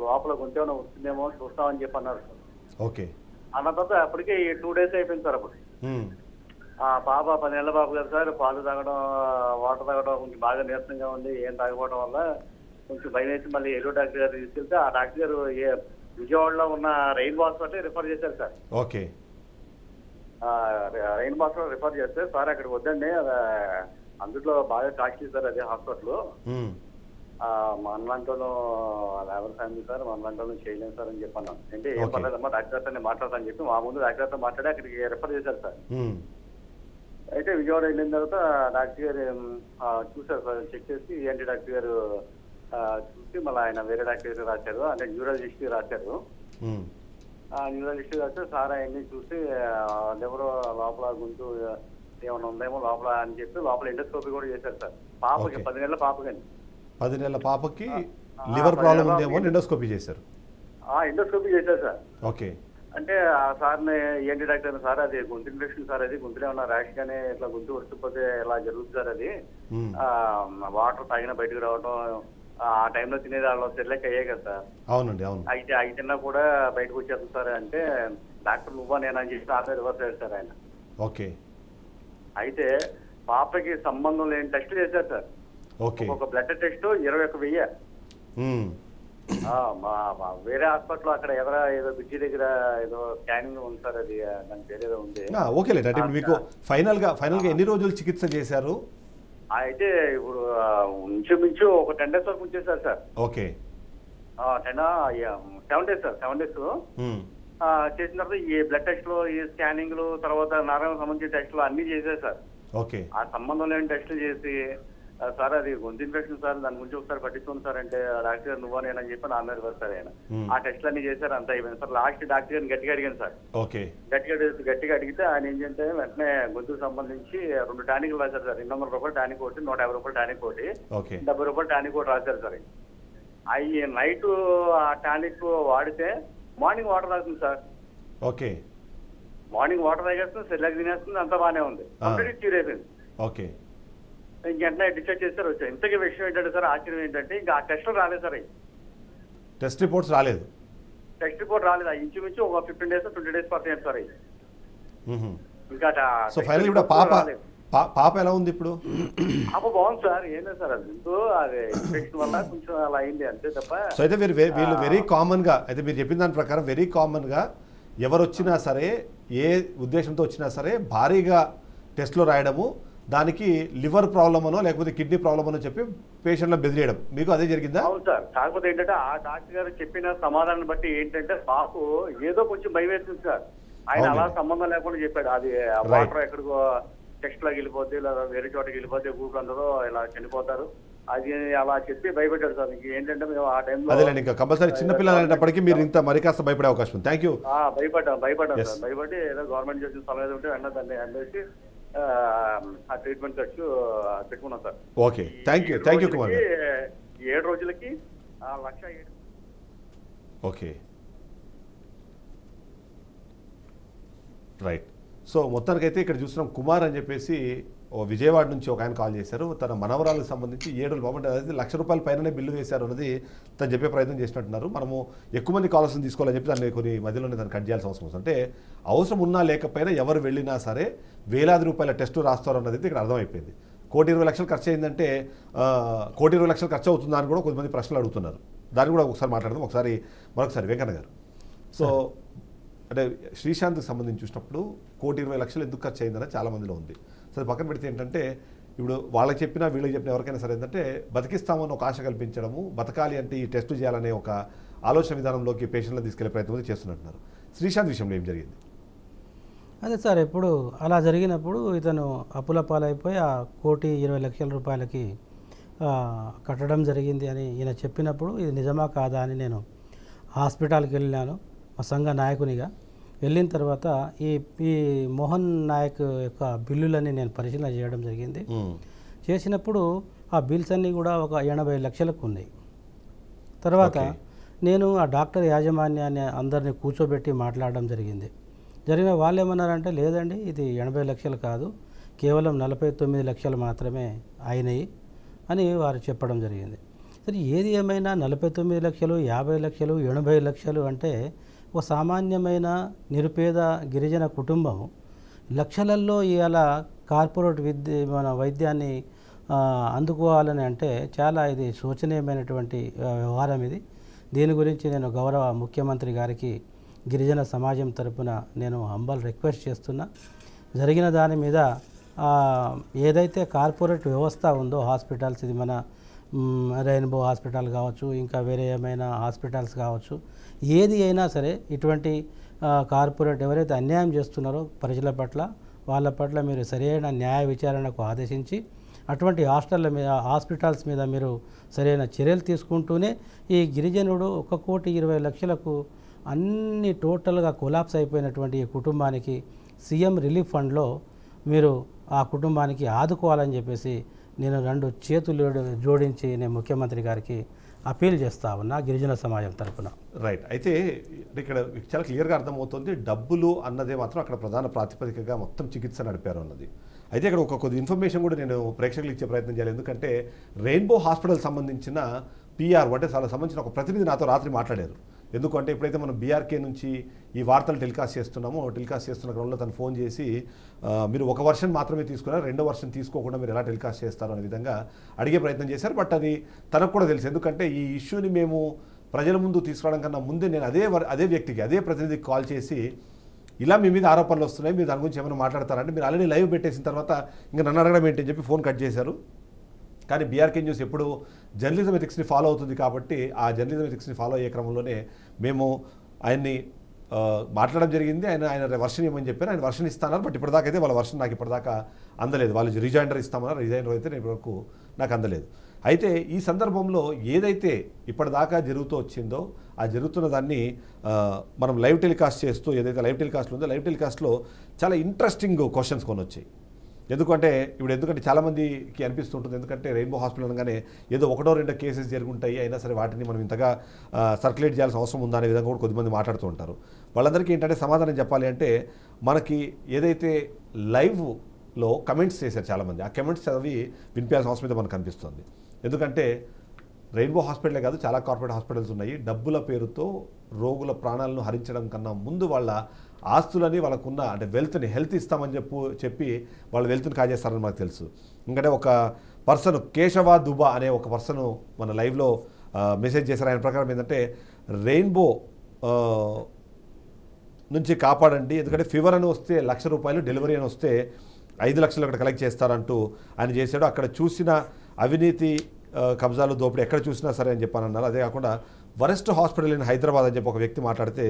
లోపల గొంతు ఏమైనా వస్తుందేమో చూస్తామని చెప్పి అన్నారు సార్. ఓకే అన్న తర్వాత అప్పటికి 2 days అయిపోయింది సార్. అప్పుడు ఆ పాప 10 నెలల పాప కదా సార్, పాలు తాగడం వాటర్ తాగడం కొంచెం బాగా నీరసంగా ఉంది, ఏం తాగకపోవడం వల్ల కొంచెం భయం వేసి మళ్ళీ ఏలూరు డాక్టర్ గారు తీసుకెళ్తే ఆ డాక్టర్ గారు విజయవాడలో ఉన్న రెయిన్ హాస్పిటల్ రిఫర్ చేశారు sir. Okay rain hospital refer చేస్తే సార్ అక్కడికి వద్దండి, అందులో బాగా కాస్ట్లీ సార్ అదే హాస్పిటల్, మనలాంటోళ్ళు లేబర్ ఫ్యామిలీ సార్, మనలాంటోళ్ళు చేయలేము సార్ అని చెప్పాను. అంటే ఏం పర్లేదమ్మా డాక్టర్ గారితో నేను మాట్లాడతాను చెప్పి మా ముందు డాక్టర్ గారితో మాట్లాడి అక్కడికి రిఫర్ చేశారు సార్. అయితే విజయవాడ వెళ్ళిన తర్వాత డాక్టర్ గారు చూసారు సార్, చెక్ చేసి ఏంటి డాక్టర్ గారు చూసి మళ్ళీ ఆయన వేరే డాక్టర్ గారు రాశారు, అంటే న్యూరాలజిస్ట్ రాశారు. న్యూరాలజిస్ట్ రాస్తే సార్ అవన్నీ చూసి ఎవరో లోపల గొంతు ఏమైనా ఉందేమో లోపల అని చెప్పి లోపల ఎండోస్కోపీ కూడా చేశారు సార్. పాపకి 10 నెలల పాపకి 10 నెలల పాపకి లివర్ ప్రాబ్లం ఉందేమో ఎండోస్కోపీ చేశారు. ఎండోస్కోపీ చేశారు సార్. ఓకే అంటే ఆ సార్ని ఏంటి డాక్టర్ సార్ అది గొంతు ఇన్ఫెక్షన్ సార్, అది గొంతులో ఉన్న ర్యాష్ గానే ఇట్లా గొంతు వస్తుపోతే ఎలా జరుగుతుంది సార్, అది వాటర్ తాగిన బయటకు రావడం, ఆ టైంలో తినేది వాళ్ళు తెల్లకి అయ్యాయి కదా సార్. అవునండి అవును. అయితే అవి తిన్నా కూడా బయటకు వచ్చేస్తుంది సార్ అంటే డాక్టర్ నువ్వా నేనా అని చెప్పి ఆమె రివర్స్ అయ్యారు సార్ ఆయన. ఓకే అయితే పాపకి సంబంధం లేని టెస్ట్ చేశారు సార్. ఓకే ఒక బ్లడ్ టెస్ట్ 21,000. వేరే హాస్పిటల్ అక్కడ ఏదో బ్రిడ్జి దగ్గర ఏదో స్కానింగ్ ఉంది సార్, అది దాని పేరు ఏదో ఉంది. ఓకేలే అంటే మీకు ఫైనల్ గా ఎన్ని రోజులు చికిత్స చేశారు? అయితే ఇప్పుడు ఇంచుమించు ఒక 10 days వరకు ఉంచేసారు sir. Okay 7 days sir. 7 days చేసిన తర్వాత ఈ బ్లడ్ టెస్ట్లు, ఈ స్కానింగ్లు, తర్వాత నరం సంబంధించిన టెస్టులు అన్ని చేశారు సార్. ఓకే ఆ సంబంధం లేని టెస్టులు చేసి సార్ అది గొంతు ఇన్ఫెక్షన్ సార్, దాని గురించి ఒకసారి పట్టించుకోండి సార్ అంటే డాక్టర్ గారు నువ్వా నేనని చెప్పి నా మీద సార్ ఆయన ఆ టెస్ట్లు అన్ని చేశారు, అంతా అయిపోయింది సార్. లాస్ట్ డాక్టర్ గారిని గట్టిగా అడిగాను సార్. ఓకే గట్టిగా అడిగితే ఆయన ఏంటంటే వెంటనే గొంతుకు సంబంధించి 2 టానిక్లు రాశారు సార్. 200 రూపాయలు టానిక్ ఒకటి, 150 రూపాయలు టానిక్ ఒకటి, 70 రూపాయలు టానిక్ ఒకటి రాశారు సార్. అవి నైట్ ఆ టానిక్ వాడితే మార్నింగ్ వాటర్ తాగుతుంది సార్. ఓకే మార్నింగ్ వాటర్ తాగేస్తుంది, సెల్లాకి తినేస్తుంది, అంతా బాగానే ఉంది, కంప్లీట్ క్యూర్ అయిపోయింది. ఓకే ఇంకెంటనే డిశ్చార్జ్ చేస్తారు వచ్చారు. ఇంతకీ విషయం ఏంటంటే సార్, ఆశ్చర్యం ఏంటంటే ఇంకా ఆ టెస్ట్లు రాలేదు సార్. టెస్ట్ రిపోర్ట్స్ రాలేదు. టెస్ట్ రిపోర్ట్ రాలేదు. ఇంచుమించు ఒక 15 days 20 days పడుతుంది సార్. ఇంకా సో ఫైనల్ ఇప్పుడు పాప ఎలా ఉంది ఇప్పుడు? పాప బాగుంది సార్, ఏం లేదు సార్, అది అదే ఇన్ఫెక్షన్ వల్ల కొంచెం అలా అయింది అంతే తప్ప. సో అయితే వీళ్ళు వెరీ కామన్ గా, అయితే మీరు చెప్పిన దాని ప్రకారం వెరీ కామన్ గా ఎవరు వచ్చినా సరే, ఏ ఉద్దేశంతో వచ్చినా సరే భారీగా టెస్ట్లో రాయడము, దానికి లివర్ ప్రాబ్లమ్ అనో లేకపోతే కిడ్నీ ప్రాబ్లమ్ అనో చెప్పి పేషెంట్లను బెదిరియడం, మీకు అదే జరిగిందా? అవును సార్. కాకపోతే ఏంటంటే ఆ డాక్టర్ గారు చెప్పిన సమాధానం బట్టి ఏంటంటే పాపు ఏదో కొంచెం భయం వేస్తుంది సార్. ఆయన అలా సంబంధం లేకుండా చెప్పాడు, అది వాటర్ ఎక్కడికో టెస్ట్ లాగా వెళ్ళిపోతే లేదా వేరే చోటకి వెళ్ళిపోతే ఊరు అందరూ ఇలా చనిపోతారు, అది అలా చెప్పి భయపెట్టాడు సార్. ఏంటంటే మేము ఆ టైంలో అదే ఇంకా కంపల్సరీ చిన్నపిల్లలు అనేటప్పటికీ మీరు ఇంత మరి కాస్త భయపడే అవకాశం. Thank you. భయపడ్డాం సార్. భయపడి ఏదో గవర్నమెంట్ చేసిన సమయం ఉంటే వెంటనే దాన్ని అందేసి ఆ ట్రీట్మెంట్ ఖర్చు పెట్టుకున్నాం sir. Okay thank you Kumar. 7 రోజులకి 1,07,000. Okay right. సో మొత్తానికైతే ఇక్కడ చూస్తున్నాం కుమార్ అని చెప్పేసి విజయవాడ నుంచి ఒక ఆయన కాల్ చేశారు. తన మనవరాలకు సంబంధించి 7 రోజులు బాగుంటే అదే ₹1,00,000 పైననే బిల్లు వేశారు అన్నది తను చెప్పే ప్రయత్నం చేసినట్టున్నారు. మనము ఎక్కువ మంది కాల్స్ని తీసుకోవాలని చెప్పి దాన్ని కొన్ని మధ్యలోనే దాన్ని కట్ చేయాల్సిన అవసరం వస్తుంది. అంటే అవసరం ఉన్నా లేకపోయినా ఎవరు వెళ్ళినా సరే వేలాది రూపాయల టెస్టు రాస్తారు అన్నది ఇక్కడ అర్థమైపోయింది. 1,20,00,000 ఖర్చు అయిందంటే 1,20,00,000 ఖర్చు అవుతుందా అని కూడా కొంతమంది ప్రశ్నలు అడుగుతున్నారు. దాన్ని కూడా ఒకసారి మాట్లాడదాం. మరొకసారి వెంకన్న గారు, సో అంటే శ్రీశాంత్కి సంబంధించి చూసినప్పుడు 1,20,00,000 ఎందుకు ఖర్చు అయిందని చాలామందిలో ఉంది. సరే పక్కన పెడితే ఏంటంటే ఇప్పుడు వాళ్ళకి చెప్పినా వీళ్ళకి చెప్పినా ఎవరికైనా సరే ఏంటంటే బతికిస్తామని ఒక ఆశ కల్పించడము, బతకాలి అంటే ఈ టెస్ట్ చేయాలనే ఒక ఆలోచన విధానంలోకి పేషెంట్లను తీసుకెళ్లే ప్రయత్నం చేస్తున్నట్టున్నారు. శ్రీశాంత్ విషయంలో ఏం జరిగింది? అదే సార్, ఎప్పుడు అలా జరిగినప్పుడు ఇతను అప్పుల పాలైపోయి ఆ 1,20,00,000 రూపాయలకి కట్టడం జరిగింది అని ఈయన చెప్పినప్పుడు ఇది నిజమా కాదా అని నేను హాస్పిటల్కి వెళ్ళినాను మా సంఘ నాయకునిగా. వెళ్ళిన తర్వాత ఈ మోహన్ నాయక్ యొక్క బిల్లులని నేను పరిశీలన చేయడం జరిగింది. చేసినప్పుడు ఆ బిల్స్ అన్నీ కూడా ఒక 80 లక్షలకు ఉన్నాయి. తర్వాత నేను ఆ డాక్టర్ యాజమాన్యాన్ని అందరినీ కూర్చోబెట్టి మాట్లాడడం జరిగిన వాళ్ళు ఏమన్నారంటే, లేదండి ఇది 80 లక్షలు కాదు, కేవలం 49 లక్షలు మాత్రమే అయినాయి అని వారు చెప్పడం జరిగింది. సరే, ఏది ఏమైనా 49 లక్షలు, 50 లక్షలు, 80 లక్షలు అంటే ఒక సామాన్యమైన నిరుపేద గిరిజన కుటుంబం లక్షలల్లో ఇవాళ కార్పొరేట్ వైద్యాన్ని అందుకోవాలని అంటే చాలా ఇది శోచనీయమైనటువంటి వ్యవహారం. దీని గురించి నేను గౌరవ ముఖ్యమంత్రి గారికి గిరిజన సమాజం తరపున నేను హంబల్ రిక్వెస్ట్ చేస్తున్నా. జరిగిన దాని మీద ఏదైతే కార్పొరేట్ వ్యవస్థ ఉందో హాస్పిటల్స్, ఇది మన రెయిన్బో హాస్పిటల్ కావచ్చు, ఇంకా వేరే ఏమైనా హాస్పిటల్స్ కావచ్చు, ఏది అయినా సరే ఇటువంటి కార్పొరేట్ ఎవరైతే అన్యాయం చేస్తున్నారో ప్రజల పట్ల, వాళ్ళ పట్ల మీరు సరైన న్యాయ విచారణకు ఆదేశించి అటువంటి హాస్పిటల్స్ మీద మీరు సరైన చర్యలు తీసుకుంటూనే ఈ గిరిజనుడు 1,20,00,000కు అన్ని టోటల్గా కొలాప్స్ అయిపోయినటువంటి ఈ కుటుంబానికి సీఎం రిలీఫ్ ఫండ్లో మీరు ఆ కుటుంబానికి ఆదుకోవాలని చెప్పేసి నేను 2 చేతులు జోడించి నేను ముఖ్యమంత్రి గారికి అపీల్ చేస్తా ఉన్నా గిరిజన సమాజం తరఫున. రైట్. అయితే ఇక్కడ చాలా క్లియర్గా అర్థమవుతుంది, డబ్బులు అన్నదే మాత్రం అక్కడ ప్రధాన ప్రాతిపదికగా మొత్తం చికిత్స నడిపారు అన్నది. అయితే ఇక్కడ కొద్ది ఇన్ఫర్మేషన్ కూడా నేను ప్రేక్షకులకు ఇచ్చే ప్రయత్నం చేయాలి. ఎందుకంటే రెయిన్బో హాస్పిటల్ సంబంధించిన PR అంటే చాలా సంబంధించిన ఒక ప్రతినిధి నాతో రాత్రి మాట్లాడారు. ఎందుకంటే ఎప్పుడైతే మనం BRK నుంచి ఈ వార్తలు టెలికాస్ట్ చేస్తున్న క్రమంలో తను ఫోన్ చేసి మీరు ఒక వర్షన్ మాత్రమే తీసుకున్నారు, 2వ వర్షన్ తీసుకోకుండా మీరు ఎలా టెలికాస్ట్ చేస్తారు అనే విధంగా అడిగే ప్రయత్నం చేశారు. బట్ అది తనకు కూడా తెలుసు. ఎందుకంటే ఈ ఇష్యూని మేము ప్రజల ముందు తీసుకురావడం కన్నా ముందే నేను అదే వ్యక్తికి, అదే ప్రతినిధికి కాల్ చేసి ఇలా మీ మీద ఆరోపణలు వస్తున్నాయి, మీరు దాని గురించి ఏమైనా మాట్లాడతారంటే మీరు ఆల్రెడీ లైవ్ పెట్టేసిన తర్వాత ఇంకా నన్ను అడగడం ఏంటి అని చెప్పి ఫోన్ కట్ చేశారు. కానీ BRK న్యూస్ ఎప్పుడు జర్నలిజం ఎథిక్స్ని ఫాలో అవుతుంది కాబట్టి ఆ జర్నలిజం ఎథిక్స్ని ఫాలో అయ్యే క్రమంలోనే మేము ఆయన్ని మాట్లాడడం జరిగింది. ఆయన వర్షన్ ఇవ్వమని చెప్పారు. ఆయన వర్షన్ ఇస్తాన్నారు. బట్ ఇప్పటిదాకా అయితే వాళ్ళ వర్షన్ నాకు ఇప్పటిదాకా అందలేదు. వాళ్ళు రిజైండర్ ఇస్తామన్నారు, రిజైండర్ అయితే నేను ఇప్పటివరకు నాకు అందలేదు. అయితే ఈ సందర్భంలో ఏదైతే ఇప్పటిదాకా జరుగుతూ వచ్చిందో ఆ జరుగుతున్న దాన్ని మనం లైవ్ టెలికాస్ట్ చేస్తూ ఏదైతే లైవ్ టెలికాస్ట్ ఉందో లైవ్ టెలికాస్ట్లో చాలా ఇంట్రెస్టింగ్ క్వశ్చన్స్ కొని వచ్చాయి. ఎందుకంటే చాలామందికి అనిపిస్తుంటుంది, ఎందుకంటే రెయిన్బో హాస్పిటల్ అనగానే ఏదో 1-2 కేసెస్ జరుగుంటాయి, అయినా సరే వాటిని మనం ఇంతగా సర్క్యులేట్ చేయాల్సిన అవసరం ఉందా అనే విధంగా కూడా కొద్దిమంది మాట్లాడుతూ ఉంటారు. వాళ్ళందరికీ ఏంటంటే సమాధానం చెప్పాలి అంటే, మనకి ఏదైతే లైవ్లో కమెంట్స్ చేశారు చాలామంది, ఆ కమెంట్స్ చదివి వినిపించాల్సిన అవసరం అయితే మనకు అనిపిస్తుంది. ఎందుకంటే రెయిన్బో హాస్పిటలే కాదు, చాలా కార్పొరేట్ హాస్పిటల్స్ ఉన్నాయి. డబ్బుల పేరుతో రోగుల ప్రాణాలను హరించడం కన్నా ముందు వాళ్ళ ఆస్తులని, వాళ్ళకున్న అంటే వెల్త్ని, హెల్త్ ఇస్తామని చెప్పి వాళ్ళ వెల్త్ని కాజేస్తారని మనకు తెలుసు. ఎందుకంటే ఒక పర్సన్ కేశవ దుబా అనే ఒక పర్సన్ మన లైవ్లో మెసేజ్ చేశారు. ఆయన ప్రకారం ఏంటంటే రెయిన్బో నుంచి కాపాడండి, ఎందుకంటే ఫీవర్ అని వస్తే ₹1,00,000, డెలివరీ అని వస్తే 5 లక్షలు అక్కడ కలెక్ట్ చేస్తారంటూ ఆయన చేశాడు. అక్కడ చూసిన అవినీతి, కబ్జాలు, దోపిడీ ఎక్కడ చూసినా సరే అని చెప్పానన్నారు. అదే కాకుండా వరెస్ట్ హాస్పిటల్ ఇన్ హైదరాబాద్ అని చెప్పి ఒక వ్యక్తి మాట్లాడితే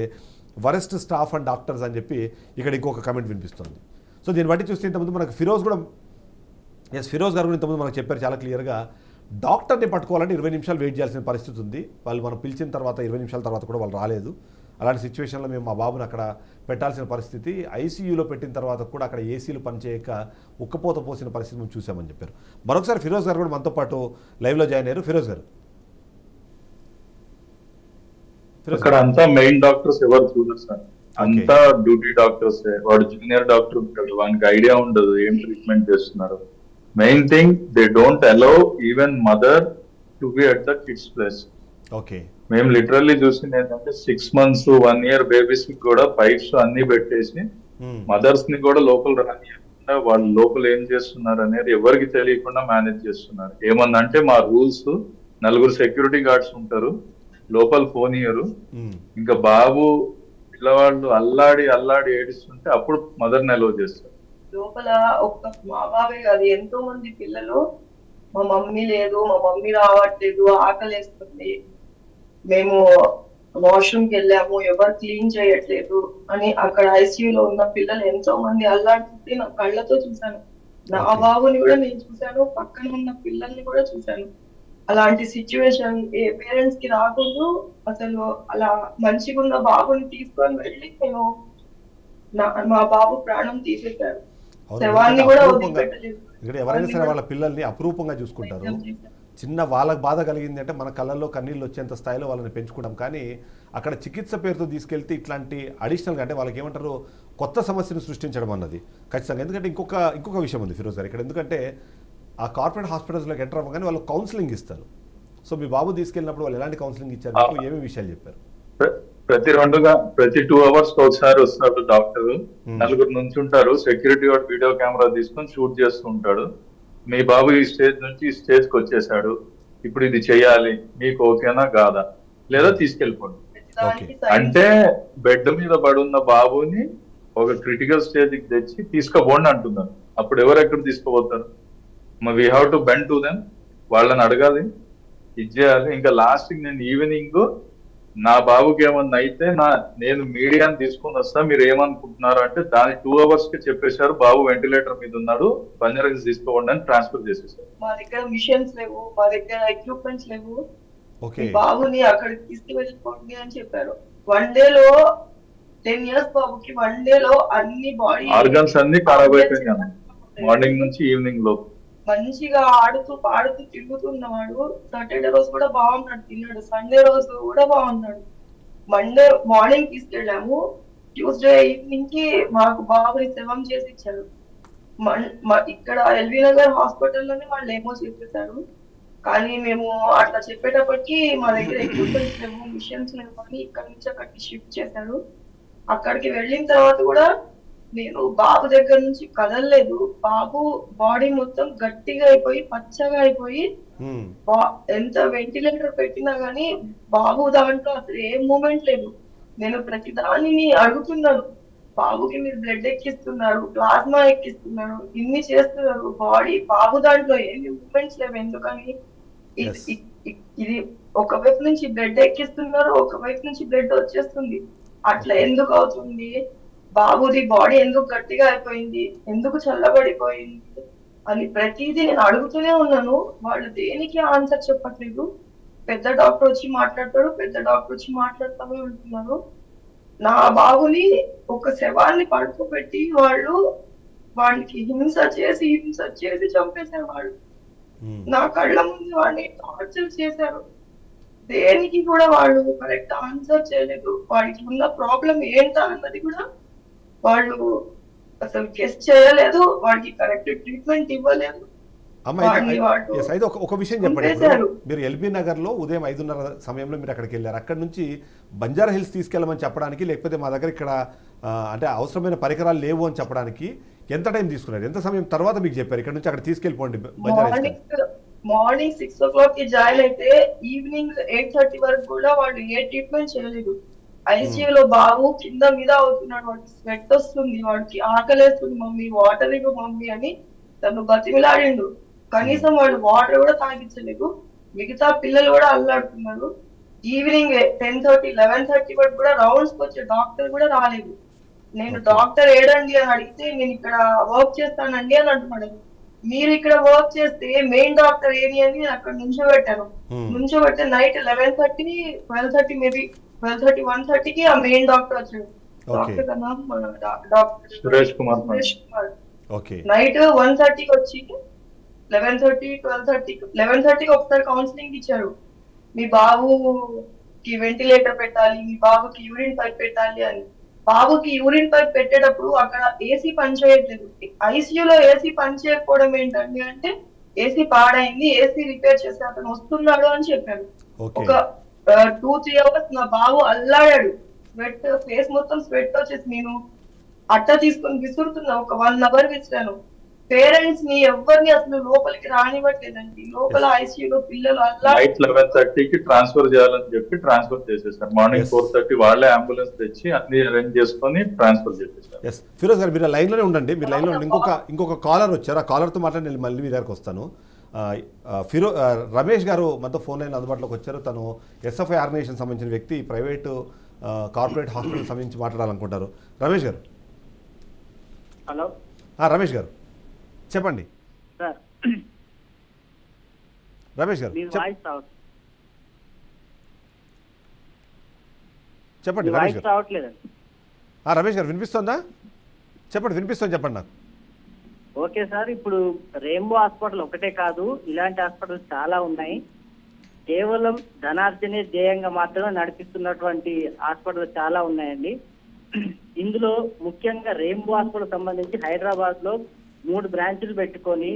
వరెస్ట్ స్టాఫ్ అండ్ డాక్టర్స్ అని చెప్పి ఇక్కడ ఇంకొక కమెంట్ వినిపిస్తుంది. సో దీన్ని బట్టి చూస్తే ఇంతకుముందు మనకు ఫిరోజ్ గారు కూడా ఇంతకుముందు మనకు చెప్పారు చాలా క్లియర్గా, డాక్టర్ని పట్టుకోవాలంటే 20 నిమిషాలు వెయిట్ చేయాల్సిన పరిస్థితి ఉంది. వాళ్ళు మనం పిలిచిన తర్వాత 20 నిమిషాల తర్వాత కూడా వాళ్ళు రాలేదు. అలాంటి సిచ్యువేషన్లో మేము మా బాబుని అక్కడ పెట్టాల్సిన పరిస్థితి, ICUలో పెట్టిన తర్వాత కూడా అక్కడ ఏసీలు పనిచేయక ఉక్కపోత పోసిన పరిస్థితి మేము చూసామని చెప్పారు. మరొకసారి ఫిరోజ్ గారు కూడా మనతో పాటు లైవ్లో జాయిన్ అయ్యారు. ఫిరోజ్ గారు, ఇక్కడ అంతా మెయిన్ డాక్టర్స్ ఎవరు చూడరు సార్, అంతా డ్యూటీ డాక్టర్స్. వాడు జూనియర్ డాక్టర్ ఉంటాడు, వానికి ఐడియా ఉండదు ఏం ట్రీట్మెంట్ చేస్తున్నారు. Main thing they don't allow even mother to be at the kids place. Okay, మేము లిటరల్లీ చూసింది ఏంటంటే 6 months 1 year బేబీస్ కి కూడా పైప్స్ అన్ని పెట్టేసి మదర్స్ ని కూడా లోపల రానియకుండా వాళ్ళు లోపల ఏం చేస్తున్నారు అనేది ఎవరికి తెలియకుండా మేనేజ్ చేస్తున్నారు. ఏమన్నంటే మా రూల్స్ 4 సెక్యూరిటీ గార్డ్స్ ఉంటారు, లోపల ఫోన్ ఇయ్యరు. ఇంకా బాబు పిల్లవాళ్ళు అల్లాడి ఏడుస్తుంటే అప్పుడు మదర్ ని అలౌ చేస్తారు. లోపల ఒక్క మా బాబే కాదు, ఎంతో మంది పిల్లలు మా మమ్మీ లేదు, మా మమ్మీ రావట్లేదు, ఆకలేస్తుంది, మేము వాష్రూమ్ కి వెళ్ళాము, ఎవరు క్లీన్ చేయట్లేదు అని అక్కడ ఐసీయూలో ఉన్న పిల్లలు ఎంతో మంది అల్లాడుతుంటే నా కళ్ళతో చూశాను. నా బాబుని కూడా నేను చూశాను, పక్కన ఉన్న పిల్లల్ని కూడా చూశాను. అలాంటి సిచ్యువేషన్ ఏ పేరెంట్స్ కి రాకూడదు. అసలు అలా మంచిగా ఉన్న బాబుని తీసుకొని వెళ్ళి నేను మా బాబు ప్రాణం తీసేశారు. శవాన్ని కూడా వదిలిపెట్టలేదు. ఇక్కడ ఎవరైనా సరే వాళ్ళ పిల్లల్ని అపురూపంగా చూసుకుంటారు. చిన్న వాళ్ళకి బాధ కలిగింది అంటే మన కళ్ళల్లో కన్నీళ్ళు వచ్చేంత స్థాయిలో వాళ్ళని పెంచుకుంటాం. కానీ అక్కడ చికిత్స పేరుతో తీసుకెళ్తే ఇట్లాంటి అడిషనల్గా అంటే వాళ్ళకి ఏమంటారు కొత్త సమస్యను సృష్టించడం అన్నది ఖచ్చితంగా. ఎందుకంటే ఇంకొక విషయం ఉంది ఫిరోజ్ గారు ఇక్కడ. ఎందుకంటే ఆ కార్పొరేట్ హాస్పిటల్స్లోకి ఎంటర్ అవ్వగానే వాళ్ళు కౌన్సిలింగ్ ఇస్తారు. సో మీ బాబు తీసుకెళ్ళినప్పుడు వాళ్ళు ఎలాంటి కౌన్సిలింగ్ ఇచ్చారు, మీకు ఏమేమి విషయాలు చెప్పారు? ప్రతి 2 hours ఒకసారి వస్తాడు డాక్టర్, 4 నుంచి ఉంటారు. సెక్యూరిటీ వాడు వీడియో కెమెరా తీసుకొని షూట్ చేస్తూ ఉంటాడు. మీ బాబు ఈ స్టేజ్ నుంచి ఈ స్టేజ్ కి వచ్చేసాడు, ఇప్పుడు ఇది చెయ్యాలి, మీకు ఓకేనా కాదా, లేదా తీసుకెళ్ళిపోండి అంటే బెడ్ మీద పడున్న బాబుని ఒక క్రిటికల్ స్టేజ్ కి తెచ్చి తీసుకోబోండి అంటున్నారు. అప్పుడు ఎవరెక్కడ తీసుకోబోతారు? We have to bend to them, వాళ్ళని అడగాలి, ఇది చేయాలి. ఇంకా లాస్ట్ నేను ఈవినింగ్ నా బాబుకి ఏమన్నా అయితే నేను మీడియాని తీసుకుని వస్తా, మీరు ఏమనుకుంటున్నారు అంటే దాని 2 hours కి చెప్పేశారు బాబు వెంటిలేటర్ మీద ఉన్నాడు, బంజారాస్ తీసుకోండి అని ట్రాన్స్ఫర్ చేసేసారు. మా దగ్గర మిషన్స్ లేవు, మా దగ్గర ఎక్విప్మెంట్స్ లేవు, బాబుని అక్కడికి తీసుకువెళ్ళిపోండి అని చెప్పారు. 1 day లో 10 years బాబుకి 1 day లో అన్ని బాడీ ఆర్గన్స్ అన్ని ఖరాబ్ అయిపోయినాయి. మార్నింగ్ నుంచి ఈవినింగ్ లో మంచిగా ఆడుతూ పాడుతూ తిరుగుతున్నవాడు. సాటర్డే రోజు కూడా బాగున్నాడు, తిన్నాడు. సండే రోజు కూడా బాగున్నాడు. మండే మార్నింగ్ తీసుకెళ్ళాము, ట్యూస్డే ఈవినింగ్ కి మాకు బాబుని శవం చేసి ఇచ్చారు. ఇక్కడ ఎల్బీ నగర్ హాస్పిటల్లోనే వాళ్ళు ఏమో చెప్పేశారు. కానీ మేము అట్లా చెప్పేటప్పటికి మా దగ్గర ఎక్విప్మెంట్స్ లేవు, మిషన్స్ లేవు అని ఇక్కడ నుంచి అక్కడికి షిఫ్ట్ చేశారు. అక్కడికి వెళ్ళిన తర్వాత కూడా నేను బాబు దగ్గర నుంచి కదలలేదు. బాబు బాడీ మొత్తం గట్టిగా అయిపోయి పచ్చగా అయిపోయి ఎంత వెంటిలేటర్ పెట్టినా గానీ బాబు దాంట్లో అసలు ఏ మూమెంట్ లేదు. నేను ప్రతి దానిని అడుగుతున్నాను, బాబుకి మీరు బ్లడ్ ఎక్కిస్తున్నారు, ప్లాస్మా ఎక్కిస్తున్నారు, ఇన్ని చేస్తున్నారు, బాబు దాంట్లో ఏమి మూమెంట్స్ లేవు ఎందుకని? ఇది ఒకవైపు నుంచి బ్లడ్ ఎక్కిస్తున్నారు, ఒకవైపు నుంచి బ్లడ్ వచ్చేస్తుంది, అట్లా ఎందుకు అవుతుంది? బాబుది బాడీ ఎందుకు గట్టిగా అయిపోయింది, ఎందుకు చల్లబడిపోయింది అని ప్రతిదీ నేను అడుగుతూనే ఉన్నాను. వాళ్ళు దేనికి ఆన్సర్ చెప్పట్లేదు. పెద్ద డాక్టర్ వచ్చి మాట్లాడతాడు, పెద్ద డాక్టర్ వచ్చి మాట్లాడుతూనే ఉంటున్నారు. నా బాబుని ఒక శవాన్ని పడుకోబెట్టి వాడికి హింస చేసి చంపేశారు. వాళ్ళు నా కళ్ళ ముందు వాడిని టార్చర్ చేశారు. దేనికి కూడా వాళ్ళు కరెక్ట్ ఆన్సర్ చేయలేదు. వాడికి ఉన్న ప్రాబ్లం ఏంటా అన్నది కూడా వాళ్ళు అసలు గెస్ట్ చేయలేదు, వాడికి కరెక్ట్ ట్రీట్మెంట్ ఇవ్వలేదు. అయితే ఒక విషయం చెప్పండి, మీరు ఎల్బీ నగర్ లో ఉదయం 5:30 సమయంలో మీరు అక్కడికి వెళ్ళారు. అక్కడ నుంచి బంజారా హిల్స్ తీసుకెళ్ళమని చెప్పడానికి, లేకపోతే మా దగ్గర ఇక్కడ అంటే అవసరమైన పరికరాలు లేవు అని చెప్పడానికి ఎంత టైం తీసుకున్నారు? ఎంత సమయం తర్వాత మీకు చెప్పారు ఇక్కడ నుంచి అక్కడ తీసుకెళ్ళిపోండి బంజారా హిల్స్? మార్నింగ్ 6 o'clock కి జాయిన్ అయితే ఈవినింగ్ 8:30 వరకు కూడా వాళ్ళు ఏ ట్రీట్మెంట్ చేయలేదు. ఐసీయూలో బాబు కింద మీద అవుతున్నాడు, వాడికి స్వెట్ వస్తుంది, వాడికి ఆకలేస్తుంది, మమ్మీ వాటర్ ఇవ్వు మమ్మీ అని తను బతిమిలాడిండు. కనీసం వాళ్ళు వాటర్ కూడా తాగించలేదు. మిగతా పిల్లలు కూడా అల్లాడుతున్నారు. ఈవినింగ్ 10:30, 11:30 వరకు కూడా రౌండ్స్ కి వచ్చే డాక్టర్ కూడా రాలేదు. నేను డాక్టర్ ఏడండి అని అడిగితే నేను ఇక్కడ వర్క్ చేస్తానండి అని అంటున్నాడు. మీరు ఇక్కడ వర్క్ చేస్తే మెయిన్ డాక్టర్ ఏమి అని అక్కడ నుంచోబెట్టాను. నుంచోబెడితే నైట్ 11:30, 12:30 మేబీ 12:30, 1:30కి ఆ మెయిన్ డాక్టర్ వచ్చాడు. డాక్టర్ కన్నా డాక్టర్ సురేష్ కుమార్ నైట్ 1:30కి వచ్చి 11:30, 12:30, 11:30కి ఒకసారి కౌన్సిలింగ్ ఇచ్చారు. మీ బాబుకి వెంటిలేటర్ పెట్టాలి, మీ బాబుకి యూరిన్ పైప్ పెట్టాలి అని. బాబుకి యూరిన్ పైప్ పెట్టేటప్పుడు అక్కడ ఏసీ పనిచేయట్లేదు. ఐసీయూలో ఏసీ పనిచేయకపోవడం ఏంటండి అంటే ఏసీ పాడైంది, ఏసీ రిపేర్ చేసి అతను వస్తున్నాడు అని చెప్పారు. ఒక 2-3 hours నా బాబు అల్లాడాడు. స్వెట్, ఫేస్ మొత్తం స్వెట్ వచ్చేసి నేను అట్ట తీసుకొని విసురుతున్నా. ఒక 1 hour విసిరాను. పేరెంట్స్ ని ఎవరిని అసలు లోపలికి రానివ్వట్లేదండి. లోపల ఐసీయూలో పిల్లలు నైట్ 11:30కి ట్రాన్స్ఫర్ చేయాలని చెప్పి ట్రాన్స్ఫర్ చేసేసారు. మార్నింగ్ 4:30 వాళ్ళే అంబులెన్స్ తెచ్చి అన్ని అరేంజ్ చేసుకొని ట్రాన్స్ఫర్ చేసేసారు. ఫిరోజ్ గారు మీరు లైన్ లోనే ఉండండి. మీరు లైన్ లో ఇంకొక కాలర్ వచ్చారు. ఆ కాలర్ తో మాట్లాడి నేను మళ్ళీ మీ దగ్గరకు వస్తాను. రమేష్ గారు మనతో ఫోన్ లైన్ అందుబాటులోకి వచ్చారు. తను ఎస్ఎఫ్ఐ ఆర్గనైజేషన్ సంబంధించిన వ్యక్తి, ప్రైవేటు కార్పొరేట్ హాస్పిటల్ సంబంధించి మాట్లాడాలనుకుంటారు. రమేష్ గారు. హలో రమేష్ గారు చెప్పండి. సార్ రమేష్ గారు చెప్పండి. రమేష్ గారు రావట్లేదండి. రమేష్ గారు వినిపిస్తుందా? చెప్పండి, వినిపిస్తుంది, చెప్పండి నాకు. ఓకే సార్, ఇప్పుడు రెయిన్బో హాస్పిటల్ ఒకటే కాదు, ఇలాంటి హాస్పిటల్స్ చాలా ఉన్నాయి. కేవలం ధనార్జనే ధ్యేయంగా మాత్రమే నడిపిస్తున్నటువంటి హాస్పిటల్ చాలా ఉన్నాయండి. ఇందులో ముఖ్యంగా రెయిన్బో హాస్పిటల్ సంబంధించి హైదరాబాద్ లో 3 బ్రాంచులు పెట్టుకొని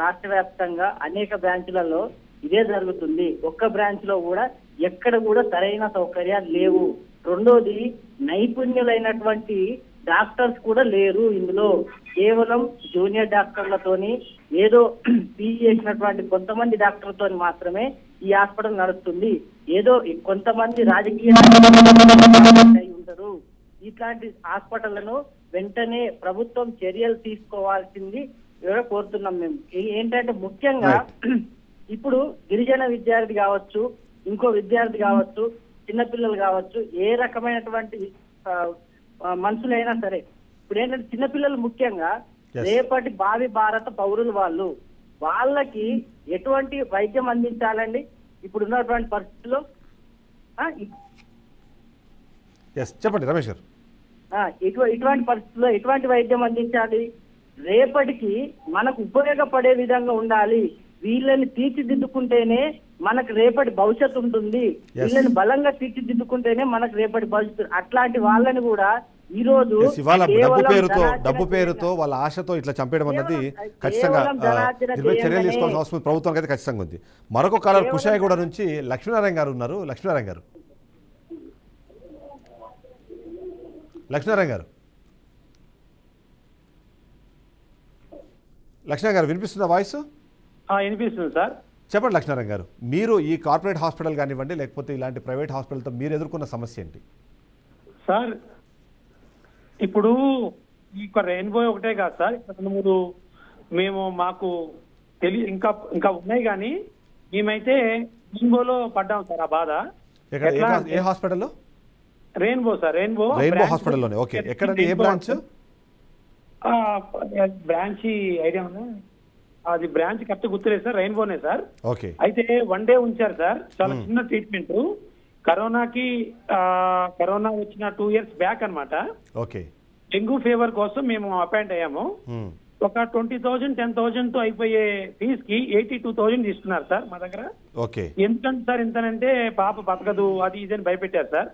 రాష్ట్ర వ్యాప్తంగా అనేక బ్రాంచులలో ఇదే జరుగుతుంది. ఒక్క బ్రాంచ్ లో కూడా ఎక్కడ కూడా సరైన సౌకర్యాలు లేవు. రెండోది, నైపుణ్యులైనటువంటి డాక్టర్స్ కూడా లేరు. ఇందులో కేవలం జూనియర్ డాక్టర్లతోని ఏదో పీజీ చేసినటువంటి కొంతమంది డాక్టర్లతో మాత్రమే ఈ హాస్పిటల్ నడుస్తుంది. ఏదో కొంతమంది రాజకీయ ఉంటారు. ఇట్లాంటి హాస్పిటళ్లను వెంటనే ప్రభుత్వం చర్యలు తీసుకోవాల్సింది కోరుతున్నాం మేము. ఏంటంటే ముఖ్యంగా ఇప్పుడు గిరిజన విద్యార్థి కావచ్చు, ఇంకో విద్యార్థి కావచ్చు, చిన్నపిల్లలు కావచ్చు, ఏ రకమైనటువంటి మనుషులైనా సరే, ఇప్పుడు ఏంటంటే చిన్నపిల్లలు ముఖ్యంగా రేపటి భావి భారత పౌరులు వాళ్ళకి ఎటువంటి వైద్యం అందించాలండి ఇప్పుడు ఉన్నటువంటి పరిస్థితుల్లో? చెప్పండి రమేష్ గారు. ఇటువంటి పరిస్థితుల్లో ఎటువంటి వైద్యం అందించాలి? రేపటికి మనకు ఉపయోగపడే విధంగా ఉండాలి. వీళ్ళని తీర్చిదిద్దుకుంటేనే మనకు రేపటి భవిష్యత్తు ఉంటుంది. వీళ్ళని బలంగా తీర్చిదిద్దుకుంటేనే మనకు రేపటి భవిష్యత్తు. అట్లాంటి వాళ్ళని కూడా ఈ రోజు డబ్బు పేరుతో వాళ్ళ ఆశతో ఇట్లా చంపేయడం అన్నది ఖచ్చితంగా చర్యలు తీసుకోవాల్సిన అవసరం ప్రభుత్వానికి అయితే ఖచ్చితంగా ఉంది. మరొక కాలర్ కుషాయిగూడ నుంచి లక్ష్మీనారాయణ గారు ఉన్నారు. లక్ష్మీనారాయణ గారు. లక్ష్మీనారాయణ గారు వినిపిస్తుందా వాయిస్? వినిపిస్తుంది సార్. చెప్పండి లక్ష్మీనారాయణ గారు, మీరు ఈ కార్పొరేట్ హాస్పిటల్ కానివ్వండి లేకపోతే ఇలాంటి ప్రైవేట్ హాస్పిటల్తో మీరు ఎదుర్కొన్న సమస్య ఏంటి? సార్ ఇప్పుడు ఈ రెయిన్బో ఒకటే కాదు సార్, 2-3 మేము మాకు ఇంకా ఉన్నాయి, కానీ మేమైతే రెయిన్బోలో పడ్డాం సార్. ఆ బాధ ఏ హాస్పిటల్లో? Rainbow sir. రెయిన్బో హాస్పిటల్లోనే. ఓకే, ఎక్కడండి, ఏ బ్రాంచ్? బ్రాంచ్ ఐడియా ఉందా? అది బ్రాంచ్ కరెక్ట్ గుర్తులేదు సార్. రెయిన్బోనే సార్. ఓకే. అయితే 1 డే ఉంచారు సార్. చాలా చిన్న ట్రీట్మెంట్. కరోనా వచ్చిన 2 years బ్యాక్ అన్నమాట. ఓకే. డెంగ్యూ ఫీవర్ కోసం మేము అపాయింట్ అయ్యాము. ఒక 20,000 10,000 తో అయిపోయే ఫీజ్ కి 82,000 తీసుకున్నారు సార్ మా దగ్గర. ఓకే. ఎందుకంటే సార్ ఇంతనంటే పాప బతకదు అది ఇదని భయపెట్టారు సార్.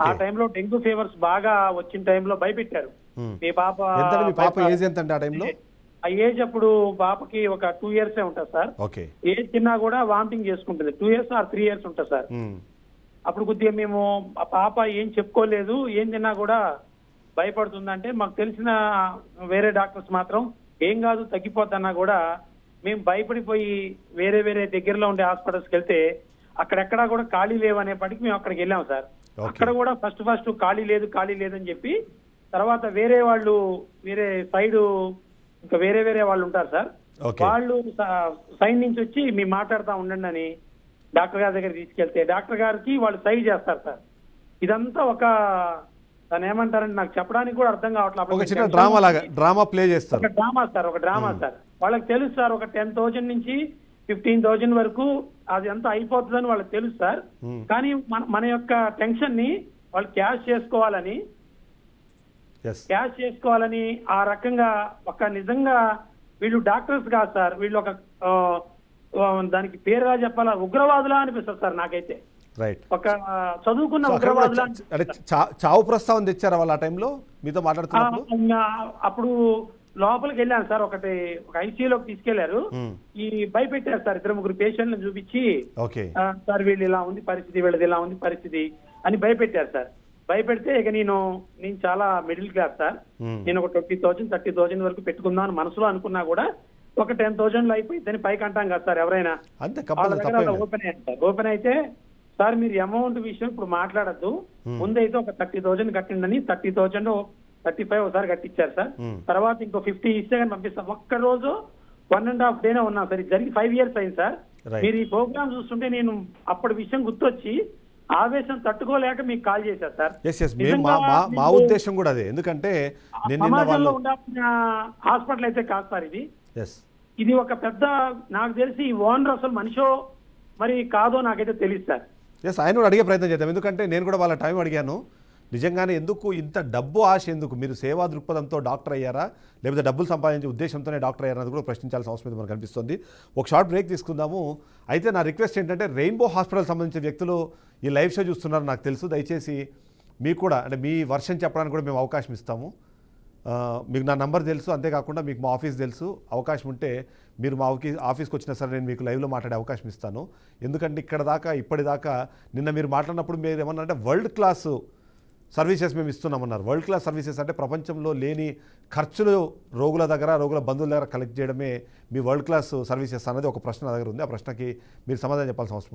ఆ టైంలో డెంగ్యూ ఫీవర్స్ బాగా వచ్చిన టైంలో భయపెట్టారు. మీ పాప ఏజ్ ఎంత? ఆ ఏజ్ అప్పుడు పాపకి ఒక 2 years ఉంటుంది సార్. ఏజ్ తిన్నా కూడా వామిటింగ్ చేసుకుంటుంది. 2 years or 3 years ఉంటుంది సార్. అప్పుడు కొద్దిగా మేము ఆ పాప ఏం చెప్పుకోలేదు, ఏం తిన్నా కూడా భయపడుతుందంటే మాకు తెలిసిన వేరే డాక్టర్స్ మాత్రం ఏం కాదు తగ్గిపోతున్నా కూడా మేము భయపడిపోయి వేరే దగ్గరలో ఉండే హాస్పిటల్స్కి వెళ్తే అక్కడెక్కడా కూడా ఖాళీ లేవనేపటికి మేము అక్కడికి వెళ్ళాం సార్. అక్కడ కూడా ఫస్ట్ ఖాళీ లేదు అని చెప్పి తర్వాత వేరే సైడ్ ఇంకా వేరే వాళ్ళు ఉంటారు సార్. వాళ్ళు సైడ్ నుంచి వచ్చి మేము మాట్లాడుతూ ఉండండి అని డాక్టర్ గారి దగ్గర తీసుకెళ్తే డాక్టర్ గారికి వాళ్ళు సైడ్ చేస్తారు సార్. ఇదంతా దాన్ని ఏమంటారంటే నాకు చెప్పడానికి కూడా అర్థం కావట్లేదు. డ్రామా ప్లే చేస్తారు. ఒక డ్రామా సార్. వాళ్ళకి తెలుసు సార్, ఒక 10,000 నుంచి 15,000 వరకు అది అంతా అయిపోతుందని వాళ్ళకి తెలుసు సార్. కానీ మన యొక్క టెన్షన్ ని వాళ్ళు క్యాష్ చేసుకోవాలని ఆ రకంగా నిజంగా వీళ్ళు డాక్టర్స్ కాదు సార్, వీళ్ళు దానికి పేరుగా చెప్పాలా ఉగ్రవాదులా అనిపిస్తుంది సార్ నాకైతే. ఒక చదువుకున్న ఉగ్రవాదులా. చావు ప్రస్తావన తెచ్చారా వాళ్ళు ఆ టైంలో మీతో మాట్లాడుతున్నప్పుడు? అప్పుడు లోపలికి వెళ్ళాను సార్. ఒక ఐసీయూలోకి తీసుకెళ్లారు. ఈ భయపెట్టారు సార్. 2-3 పేషెంట్లను చూపించి సార్ వీళ్ళు ఇలా ఉంది పరిస్థితి, వీళ్ళది ఇలా ఉంది పరిస్థితి అని భయపెట్టారు సార్. భయపెడితే ఇక నేను చాలా మిడిల్ క్లాస్ సార్. నేను ఒక 20,000 30,000 వరకు పెట్టుకుందాం అని మనసులో అనుకున్నా కూడా ఒక 10,000 అయిపోయిందని పైకి అంటాం కదా సార్ ఎవరైనా. ఓపెన్ అయితే సార్ మీరు అమౌంట్ విషయం ఇప్పుడు మాట్లాడద్దు, ముందైతే ఒక 30,000 కట్టిందని 30,000 35 ఒకసారి కట్టించారు సార్. తర్వాత ఇంకో 50 ఇస్తే కానీ పంపిస్తాం. ఒక్క రోజు 1.5 డేనే ఉన్నాను సార్. ఇది జరిగి 5 years అయింది సార్. మీరు ఈ ప్రోగ్రామ్ చూస్తుంటే నేను అప్పటి విషయం గుర్తొచ్చి ఆవేశం తట్టుకోలేక మీకు కాల్ చేశాను సార్. మా ఉద్దేశం కూడా అదే. ఎందుకంటే సమాజంలో ఉండాల్సిన హాస్పిటల్ అయితే కాదు సార్ ఇది. ఇది ఒక పెద్ద, నాకు తెలిసి ఓనర్ అసలు మనిషో మరి కాదో నాకైతే తెలియదు సార్. ఆయన కూడా అడిగే ప్రయత్నం చేద్దాం. ఎందుకంటే నేను కూడా వాళ్ళ టైం అడిగాను. నిజంగానే ఎందుకు ఇంత డబ్బు ఆశ ఎందుకు? మీరు సేవా దృక్పథంతో డాక్టర్ అయ్యారా, లేకపోతే డబ్బులు సంపాదించే ఉద్దేశంతోనే డాక్టర్ అయ్యారా అనేది కూడా ప్రశ్నించాల్సిన అవసరం మనకు కనిపిస్తుంది. ఒక షార్ట్ బ్రేక్ తీసుకుందాము. అయితే నా రిక్వెస్ట్ ఏంటంటే, రెయిన్బో హాస్పిటల్ సంబంధించిన వ్యక్తులు ఈ లైవ్ షో చూస్తున్నారు నాకు తెలుసు. దయచేసి మీకు కూడా అంటే మీ వర్షన్ చెప్పడానికి కూడా మేము అవకాశం ఇస్తాము. మీకు నా నంబర్ తెలుసు, అంతేకాకుండా మీకు మా ఆఫీస్ తెలుసు. అవకాశం ఉంటే మీరు మా ఆఫీస్కి వచ్చినా సరే నేను మీకు లైవ్లో మాట్లాడే అవకాశం ఇస్తాను. ఎందుకంటే ఇప్పటిదాకా నిన్న మీరు మాట్లాడినప్పుడు మీరు ఏమన్నారంటే వరల్డ్ క్లాస్ సర్వీసెస్ మేము ఇస్తున్నామన్నారు. వరల్డ్ క్లాస్ సర్వీసెస్ అంటే ప్రపంచంలో లేని ఖర్చులు రోగుల దగ్గర, రోగుల బంధువుల దగ్గర కలెక్ట్ చేయడమే మీ వరల్డ్ క్లాస్ సర్వీసెస్ అనేది ఒక ప్రశ్న నా దగ్గర ఉంది. ఆ ప్రశ్నకి మీరు సమాధానం చెప్పాల్సిన అవసరం ఉంది.